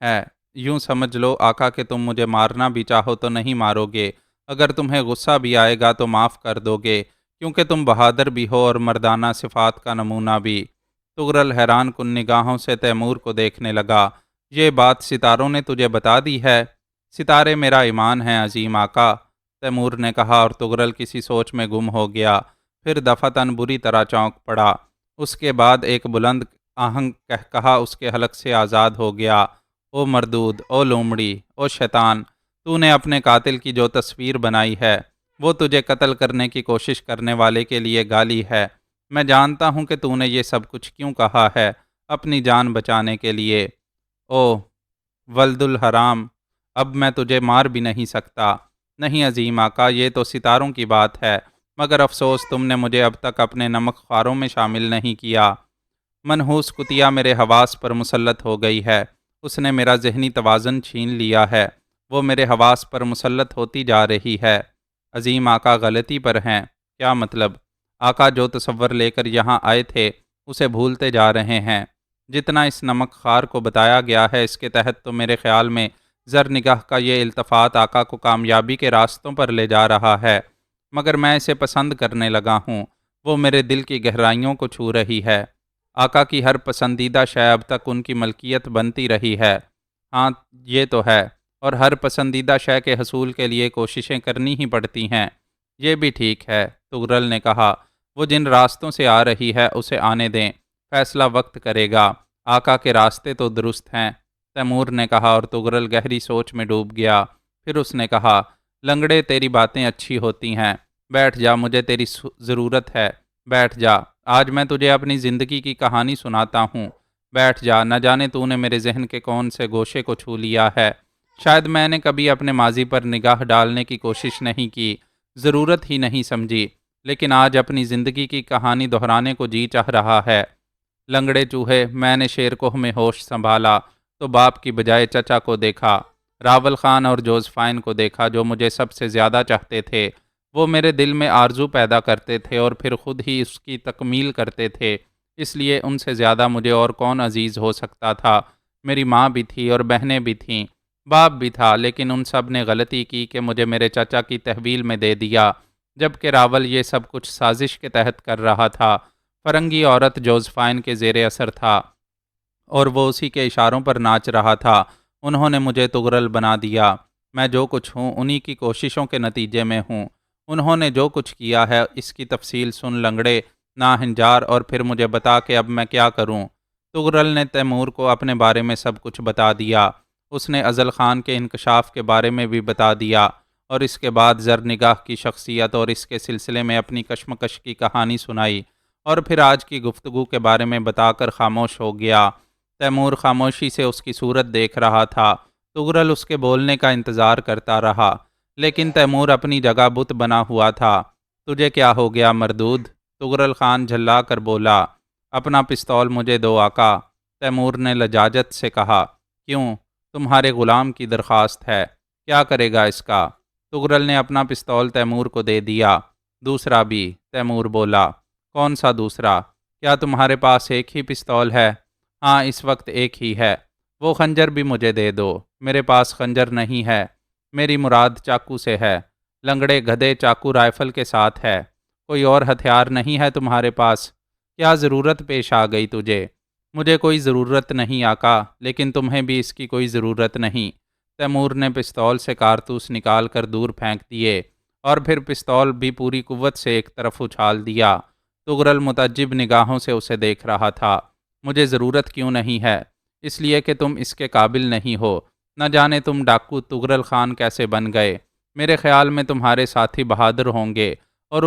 ہے۔ یوں سمجھ لو آقا کہ تم مجھے مارنا بھی چاہو تو نہیں مارو گے، اگر تمہیں غصہ بھی آئے گا تو معاف کر دو گے، کیونکہ تم بہادر بھی ہو اور مردانہ صفات کا نمونہ بھی۔ تغرل حیران کن نگاہوں سے تیمور کو دیکھنے لگا۔ یہ بات ستاروں نے تجھے بتا دی ہے؟ ستارے میرا ایمان ہیں عظیم آقا، تیمور نے کہا، اور تغرل کسی سوچ میں گم ہو گیا، پھر دفعتاً بری طرح چونک پڑا۔ اس کے بعد ایک بلند آہنگ کہا اس کے حلق سے آزاد ہو گیا، او مردود، او لومڑی، او شیطان، تو نے اپنے قاتل کی جو تصویر بنائی ہے وہ تجھے قتل کرنے کی کوشش کرنے والے کے لیے گالی ہے۔ میں جانتا ہوں کہ تو نے یہ سب کچھ کیوں کہا ہے، اپنی جان بچانے کے لیے۔ او ولد الحرام، اب میں تجھے مار بھی نہیں سکتا۔ نہیں عظیم آقا، یہ تو ستاروں کی بات ہے، مگر افسوس تم نے مجھے اب تک اپنے نمک خواروں میں شامل نہیں کیا۔ منحوس کتیا میرے حواس پر مسلط ہو گئی ہے، اس نے میرا ذہنی توازن چھین لیا ہے، وہ میرے حواس پر مسلط ہوتی جا رہی ہے۔ عظیم آقا غلطی پر ہیں۔ کیا مطلب؟ آقا جو تصور لے کر یہاں آئے تھے اسے بھولتے جا رہے ہیں۔ جتنا اس نمک خوار کو بتایا گیا ہے اس کے تحت تو میرے خیال میں زر نگاہ کا یہ التفات آقا کو کامیابی کے راستوں پر لے جا رہا ہے، مگر میں اسے پسند کرنے لگا ہوں، وہ میرے دل کی گہرائیوں کو چھو رہی ہے۔ آقا کی ہر پسندیدہ شے اب تک ان کی ملکیت بنتی رہی ہے۔ ہاں یہ تو ہے، اور ہر پسندیدہ شے کے حصول کے لیے کوششیں کرنی ہی پڑتی ہیں۔ یہ بھی ٹھیک ہے، تغرل نے کہا، وہ جن راستوں سے آ رہی ہے اسے آنے دیں، فیصلہ وقت کرے گا، آقا کے راستے تو درست ہیں، تیمور نے کہا، اور تغرل گہری سوچ میں ڈوب گیا۔ پھر اس نے کہا، لنگڑے تیری باتیں اچھی ہوتی ہیں، بیٹھ جا، مجھے تیری ضرورت ہے، بیٹھ جا، آج میں تجھے اپنی زندگی کی کہانی سناتا ہوں، بیٹھ جا، نہ جانے تو نے میرے ذہن کے کون سے گوشے کو چھو لیا ہے، شاید میں نے کبھی اپنے ماضی پر نگاہ ڈالنے کی کوشش نہیں کی، ضرورت ہی نہیں سمجھی، لیکن آج اپنی زندگی کی کہانی دہرانے کو جی چاہ رہا ہے۔ لنگڑے چوہے، میں نے شیر کوہ میں ہوش سنبھالا تو باپ کی بجائے چچا کو دیکھا، راول خان اور جوزفائن کو دیکھا جو مجھے سب سے زیادہ چاہتے تھے، وہ میرے دل میں آرزو پیدا کرتے تھے اور پھر خود ہی اس کی تکمیل کرتے تھے، اس لیے ان سے زیادہ مجھے اور کون عزیز ہو سکتا تھا، میری ماں بھی تھی اور بہنیں بھی تھیں، باپ بھی تھا، لیکن ان سب نے غلطی کی کہ مجھے میرے چچا کی تحویل میں دے دیا، جبکہ راول یہ سب کچھ سازش کے تحت کر رہا تھا، فرنگی عورت جوزفائن کے زیر اثر تھا اور وہ اسی کے اشاروں پر ناچ رہا تھا، انہوں نے مجھے تغرل بنا دیا، میں جو کچھ ہوں انہی کی کوششوں کے نتیجے میں ہوں، انہوں نے جو کچھ کیا ہے اس کی تفصیل سن لنگڑے ناہنجار، اور پھر مجھے بتا کہ اب میں کیا کروں۔ تغرل نے تیمور کو اپنے بارے میں سب کچھ بتا دیا، اس نے ازل خان کے انکشاف کے بارے میں بھی بتا دیا، اور اس کے بعد زرنگاہ کی شخصیت اور اس کے سلسلے میں اپنی کشمکش کی کہانی سنائی، اور پھر آج کی گفتگو کے بارے میں بتا کر خاموش ہو گیا۔ تیمور خاموشی سے اس کی صورت دیکھ رہا تھا، تغرل اس کے بولنے کا انتظار کرتا رہا، لیکن تیمور اپنی جگہ بت بنا ہوا تھا۔ تجھے کیا ہو گیا مردود؟ تغرل خان جھلا کر بولا، اپنا پستول مجھے دو آقا۔ تیمور نے لجاجت سے کہا، کیوں؟ تمہارے غلام کی درخواست ہے، کیا کرے گا اس کا؟ تغرل نے اپنا پستول تیمور کو دے دیا۔ دوسرا بھی؟ تیمور بولا۔ کون سا دوسرا؟ کیا تمہارے پاس ایک ہی پستول ہے؟ ہاں، اس وقت ایک ہی ہے۔ وہ خنجر بھی مجھے دے دو۔ میرے پاس خنجر نہیں ہے، میری مراد چاقو سے ہے۔ لنگڑے گدھے، چاقو رائفل کے ساتھ ہے، کوئی اور ہتھیار نہیں ہے تمہارے پاس؟ کیا ضرورت پیش آ گئی تجھے؟ مجھے کوئی ضرورت نہیں آقا، لیکن تمہیں بھی اس کی کوئی ضرورت نہیں۔ تیمور نے پستول سے کارتوس نکال کر دور پھینک دیے اور پھر پستول بھی پوری قوت سے ایک طرف اچھال دیا۔ تغرل متعجب نگاہوں سے اسے دیکھ رہا تھا۔ مجھے ضرورت کیوں نہیں ہے؟ اس لیے کہ تم اس کے قابل نہیں ہو۔ نہ جانے تم ڈاکو تغرل خان کیسے بن گئے۔ میرے خیال میں تمہارے ساتھی بہادر ہوں گے اور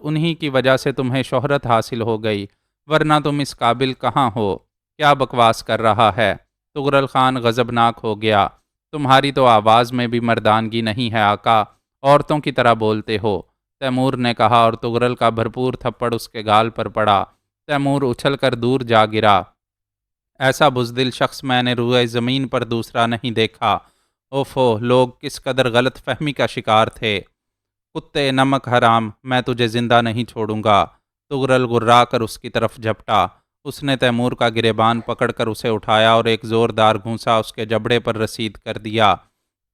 انہی کی وجہ سے تمہیں شہرت حاصل ہو گئی، ورنہ تم اس قابل کہاں ہو؟ کیا بکواس کر رہا ہے؟ تغرل خان غضبناک ہو گیا۔ تمہاری تو آواز میں بھی مردانگی نہیں ہے آقا، عورتوں کی طرح بولتے ہو، تیمور نے کہا، اور تغرل کا بھرپور تھپڑ اس کے گال پر پڑا۔ تیمور اچھل کر دور جا گرا۔ ایسا بزدل شخص میں نے روئے زمین پر دوسرا نہیں دیکھا۔ اوفو، لوگ کس قدر غلط فہمی کا شکار تھے۔ کتے، نمک حرام، میں تجھے زندہ نہیں چھوڑوں گا۔ تغرل گرا کر اس کی طرف جھپٹا۔ اس نے تیمور کا گریبان پکڑ کر اسے اٹھایا اور ایک زوردار گھونسا اس کے جبڑے پر رسید کر دیا۔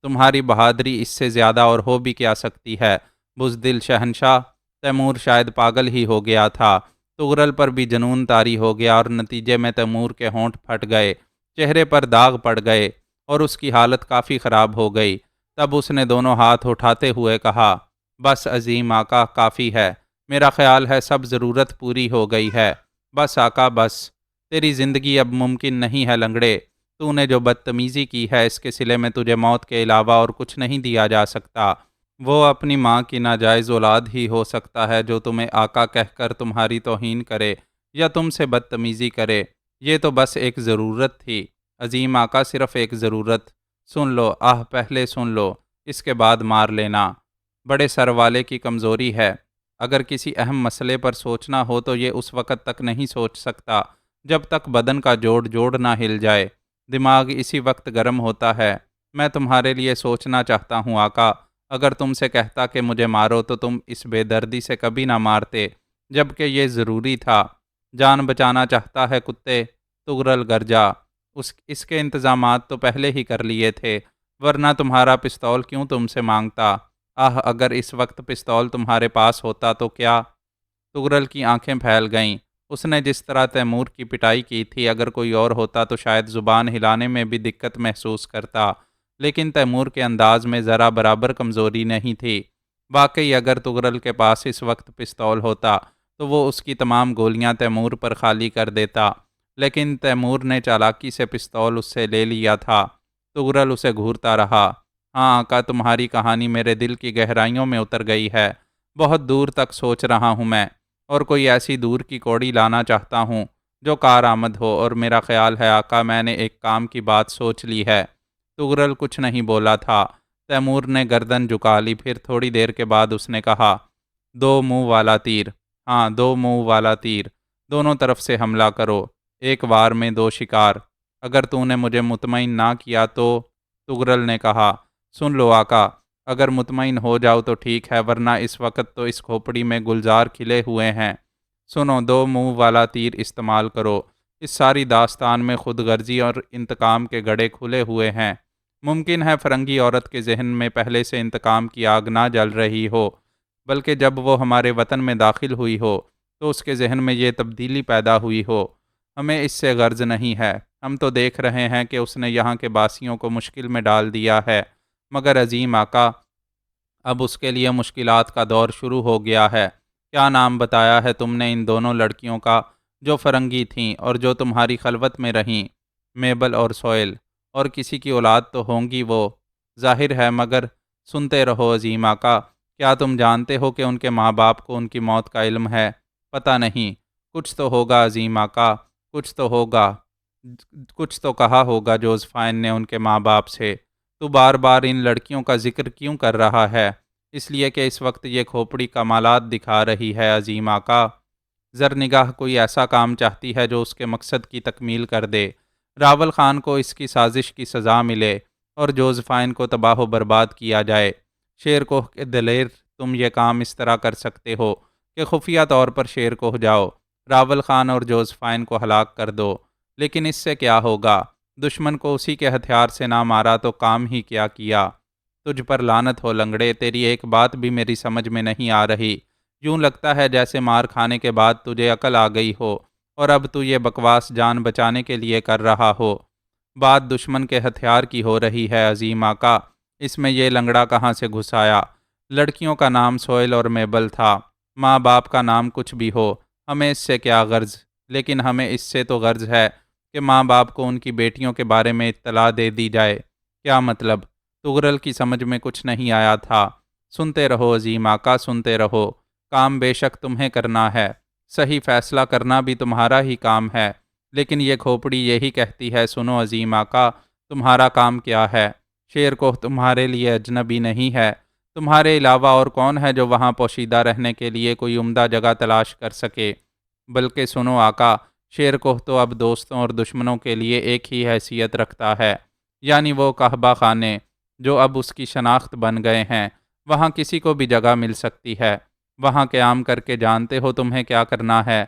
تمہاری بہادری اس سے زیادہ اور ہو بھی کیا سکتی ہے، بزدل شہنشاہ؟ تیمور شاید پاگل ہی ہو گیا تھا۔ تغرل پر بھی جنون طاری ہو گیا اور نتیجے میں تیمور کے ہونٹ پھٹ گئے، چہرے پر داغ پڑ گئے اور اس کی حالت کافی خراب ہو گئی۔ تب اس نے دونوں ہاتھ اٹھاتے ہوئے کہا، بس عظیم آقا، کافی ہے، میرا خیال ہے سب ضرورت پوری ہو گئی ہے، بس آقا بس، تیری زندگی اب ممکن نہیں ہے لنگڑے، تو نے جو بدتمیزی کی ہے اس کے صلے میں تجھے موت کے علاوہ اور کچھ نہیں دیا جا سکتا۔ وہ اپنی ماں کی ناجائز اولاد ہی ہو سکتا ہے جو تمہیں آقا کہہ کر تمہاری توہین کرے یا تم سے بدتمیزی کرے، یہ تو بس ایک ضرورت تھی عظیم آقا، صرف ایک ضرورت۔ سن لو، پہلے سن لو، اس کے بعد مار لینا۔ بڑے سر والے کی کمزوری ہے، اگر کسی اہم مسئلے پر سوچنا ہو تو یہ اس وقت تک نہیں سوچ سکتا جب تک بدن کا جوڑ نہ ہل جائے، دماغ اسی وقت گرم ہوتا ہے۔ میں تمہارے لیے سوچنا چاہتا ہوں آقا، اگر تم سے کہتا کہ مجھے مارو تو تم اس بے دردی سے کبھی نہ مارتے، جبکہ یہ ضروری تھا۔ جان بچانا چاہتا ہے کتے؟ تغرل گرجا، اس کے انتظامات تو پہلے ہی کر لیے تھے، ورنہ تمہارا پستول کیوں تم سے مانگتا؟ اگر اس وقت پستول تمہارے پاس ہوتا تو کیا؟ تغرل کی آنکھیں پھیل گئیں۔ اس نے جس طرح تیمور کی پٹائی کی تھی، اگر کوئی اور ہوتا تو شاید زبان ہلانے میں بھی دقت محسوس کرتا، لیکن تیمور کے انداز میں ذرا برابر کمزوری نہیں تھی۔ واقعی اگر تغرل کے پاس اس وقت پستول ہوتا تو وہ اس کی تمام گولیاں تیمور پر خالی کر دیتا، لیکن تیمور نے چالاکی سے پستول اس سے لے لیا تھا۔ تغرل اسے گھورتا رہا۔ ہاں آقا، تمہاری کہانی میرے دل کی گہرائیوں میں اتر گئی ہے۔ بہت دور تک سوچ رہا ہوں میں، اور کوئی ایسی دور کی کوڑی لانا چاہتا ہوں جو کارآمد ہو، اور میرا خیال ہے آقا میں نے ایک کام کی بات سوچ لی ہے۔ تغرل کچھ نہیں بولا تھا۔ تیمور نے گردن جھکا لی، پھر تھوڑی دیر کے بعد اس نے کہا، دو منہ والا تیر، ہاں دو منہ والا تیر، دونوں طرف سے حملہ کرو، ایک وار میں دو شکار۔ اگر تو نے مجھے مطمئن نہ کیا تو، تغرل نے کہا، سن لو آقا، اگر مطمئن ہو جاؤ تو ٹھیک ہے، ورنہ اس وقت تو اس کھوپڑی میں گلزار کھلے ہوئے ہیں۔ سنو، دو منہ والا تیر استعمال کرو۔ اس ساری داستان میں خود غرضی اور انتقام کے گڑھے کھلے ہوئے ہیں۔ ممکن ہے فرنگی عورت کے ذہن میں پہلے سے انتقام کی آگ نہ جل رہی ہو، بلکہ جب وہ ہمارے وطن میں داخل ہوئی ہو تو اس کے ذہن میں یہ تبدیلی پیدا ہوئی ہو۔ ہمیں اس سے غرض نہیں ہے، ہم تو دیکھ رہے ہیں کہ اس نے یہاں کے باسیوں کو مشکل میں ڈال دیا ہے، مگر عظیم آقا، اب اس کے لیے مشکلات کا دور شروع ہو گیا ہے۔ کیا نام بتایا ہے تم نے ان دونوں لڑکیوں کا جو فرنگی تھیں اور جو تمہاری خلوت میں رہیں؟ میبل اور سوئل، اور کسی کی اولاد تو ہوں گی وہ، ظاہر ہے، مگر سنتے رہو عظیم آقا، کیا تم جانتے ہو کہ ان کے ماں باپ کو ان کی موت کا علم ہے؟ پتہ نہیں، کچھ تو ہوگا عظیم آقا، کچھ تو ہوگا، کچھ تو کہا ہوگا جوزفائن نے ان کے ماں باپ سے۔ تو بار بار ان لڑکیوں کا ذکر کیوں کر رہا ہے؟ اس لیے کہ اس وقت یہ کھوپڑی کمالات دکھا رہی ہے عظیم آقا۔ زرنگاہ کوئی ایسا کام چاہتی ہے جو اس کے مقصد کی تکمیل کر دے، راول خان کو اس کی سازش کی سزا ملے اور جوزفائن کو تباہ و برباد کیا جائے۔ شیر کوہ کے دلیر، تم یہ کام اس طرح کر سکتے ہو کہ خفیہ طور پر شیر کوہ جاؤ، راول خان اور جوزفائن کو ہلاک کر دو، لیکن اس سے کیا ہوگا؟ دشمن کو اسی کے ہتھیار سے نہ مارا تو کام ہی کیا کیا؟ تجھ پر لعنت ہو لنگڑے، تیری ایک بات بھی میری سمجھ میں نہیں آ رہی۔ یوں لگتا ہے جیسے مار کھانے کے بعد تجھے عقل آ گئی ہو، اور اب تو یہ بکواس جان بچانے کے لیے کر رہا ہو۔ بات دشمن کے ہتھیار کی ہو رہی ہے عظیم آقا، اس میں یہ لنگڑا کہاں سے گھس آیا؟ لڑکیوں کا نام سوئل اور میبل تھا، ماں باپ کا نام کچھ بھی ہو، ہمیں اس سے کیا غرض؟ لیکن ہمیں اس سے تو غرض ہے کہ ماں باپ کو ان کی بیٹیوں کے بارے میں اطلاع دے دی جائے۔ کیا مطلب؟ تغرل کی سمجھ میں کچھ نہیں آیا تھا۔ سنتے رہو عظیم آقا، سنتے رہو، کام بے شک تمہیں کرنا ہے، صحیح فیصلہ کرنا بھی تمہارا ہی کام ہے، لیکن یہ کھوپڑی یہی کہتی ہے۔ سنو عظیم آقا، تمہارا کام کیا ہے؟ شیر کوہ تمہارے لیے اجنبی نہیں ہے، تمہارے علاوہ اور کون ہے جو وہاں پوشیدہ رہنے کے لیے کوئی عمدہ جگہ تلاش کر سکے؟ بلکہ سنو آقا، شیر کوہ تو اب دوستوں اور دشمنوں کے لیے ایک ہی حیثیت رکھتا ہے، یعنی وہ کعبہ خانے جو اب اس کی شناخت بن گئے ہیں، وہاں کسی کو بھی جگہ مل سکتی ہے۔ وہاں قیام کر کے جانتے ہو تمہیں کیا کرنا ہے؟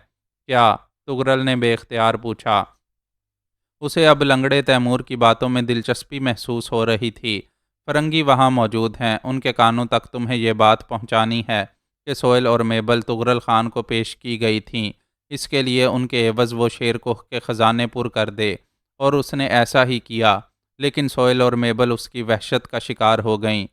کیا؟ تغرل نے بے اختیار پوچھا۔ اسے اب لنگڑے تیمور کی باتوں میں دلچسپی محسوس ہو رہی تھی۔ فرنگی وہاں موجود ہیں، ان کے کانوں تک تمہیں یہ بات پہنچانی ہے کہ سوئل اور میبل تغرل خان کو پیش کی گئی تھیں، اس کے لیے ان کے عوض وہ شیر کوہ کے خزانے پر کر دے، اور اس نے ایسا ہی کیا، لیکن سوئل اور میبل اس کی وحشت کا شکار ہو گئیں۔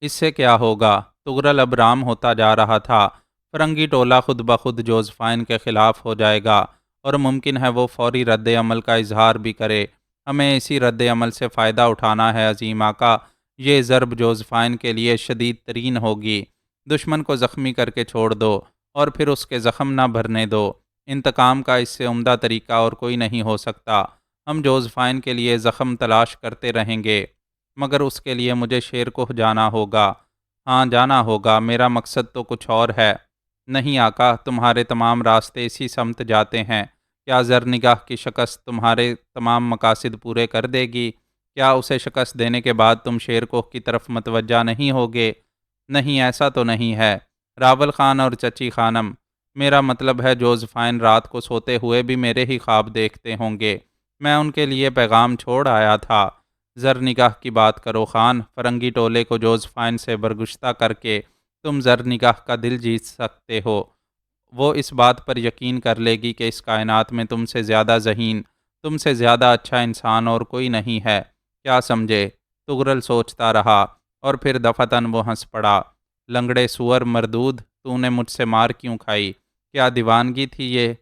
اس سے کیا ہوگا؟ تغرل اب رام ہوتا جا رہا تھا، فرنگی ٹولہ خود بخود جوزفائن کے خلاف ہو جائے گا، اور ممکن ہے وہ فوری رد عمل کا اظہار بھی کرے۔ ہمیں اسی رد عمل سے فائدہ اٹھانا ہے عظیم آقا، یہ ضرب جوزفائن کے لیے شدید ترین ہوگی۔ دشمن کو زخمی کر کے چھوڑ دو، اور پھر اس کے زخم نہ بھرنے دو۔ انتقام کا اس سے عمدہ طریقہ اور کوئی نہیں ہو سکتا۔ ہم جوزفائن کے لیے زخم تلاش کرتے رہیں گے، مگر اس کے لیے مجھے شیر کوہ جانا ہوگا۔ ہاں جانا ہوگا، میرا مقصد تو کچھ اور ہے۔ نہیں آقا، تمہارے تمام راستے اسی سمت جاتے ہیں۔ کیا زرنگاہ کی شکست تمہارے تمام مقاصد پورے کر دے گی؟ کیا اسے شکست دینے کے بعد تم شیر کوہ کی طرف متوجہ نہیں ہوگے؟ نہیں، ایسا تو نہیں ہے راول خان اور چچی خانم، میرا مطلب ہے جوزفائن رات کو سوتے ہوئے بھی میرے ہی خواب دیکھتے ہوں گے۔ میں ان کے لیے پیغام چھوڑ آیا تھا۔ زرنگاہ کی بات کرو خان، فرنگی ٹولے کو جوزفائن سے برگشتہ کر کے تم زرنگاہ کا دل جیت سکتے ہو۔ وہ اس بات پر یقین کر لے گی کہ اس کائنات میں تم سے زیادہ ذہین، تم سے زیادہ اچھا انسان اور کوئی نہیں ہے۔ کیا سمجھے؟ تغرل سوچتا رہا، اور پھر دفتن وہ ہنس پڑا۔ لنگڑے سور مردود، تو نے مجھ سے مار کیوں کھائی؟ کیا دیوانگی تھی یہ؟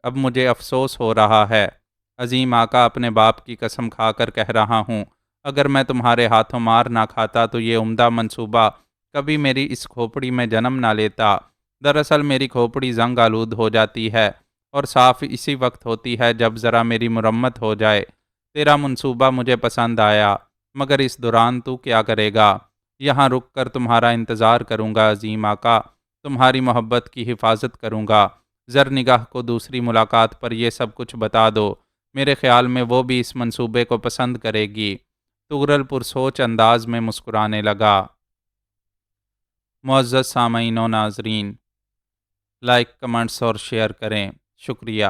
اب مجھے افسوس ہو رہا ہے۔ عظیم آقا، اپنے باپ کی قسم کھا کر کہہ رہا ہوں، اگر میں تمہارے ہاتھوں مار نہ کھاتا تو یہ عمدہ منصوبہ کبھی میری اس کھوپڑی میں جنم نہ لیتا۔ دراصل میری کھوپڑی زنگ آلود ہو جاتی ہے اور صاف اسی وقت ہوتی ہے جب ذرا میری مرمت ہو جائے۔ تیرا منصوبہ مجھے پسند آیا، مگر اس دوران تو کیا کرے گا؟ یہاں رک کر تمہارا انتظار کروں گا عظیم آقا، تمہاری محبت کی حفاظت کروں گا۔ زرنگاہ کو دوسری ملاقات پر یہ سب کچھ بتا دو، میرے خیال میں وہ بھی اس منصوبے کو پسند کرے گی۔ تغرل پرسوچ انداز میں مسکرانے لگا۔ معزز سامعین و ناظرین، لائک، کمنٹس اور شیئر کریں، شکریہ۔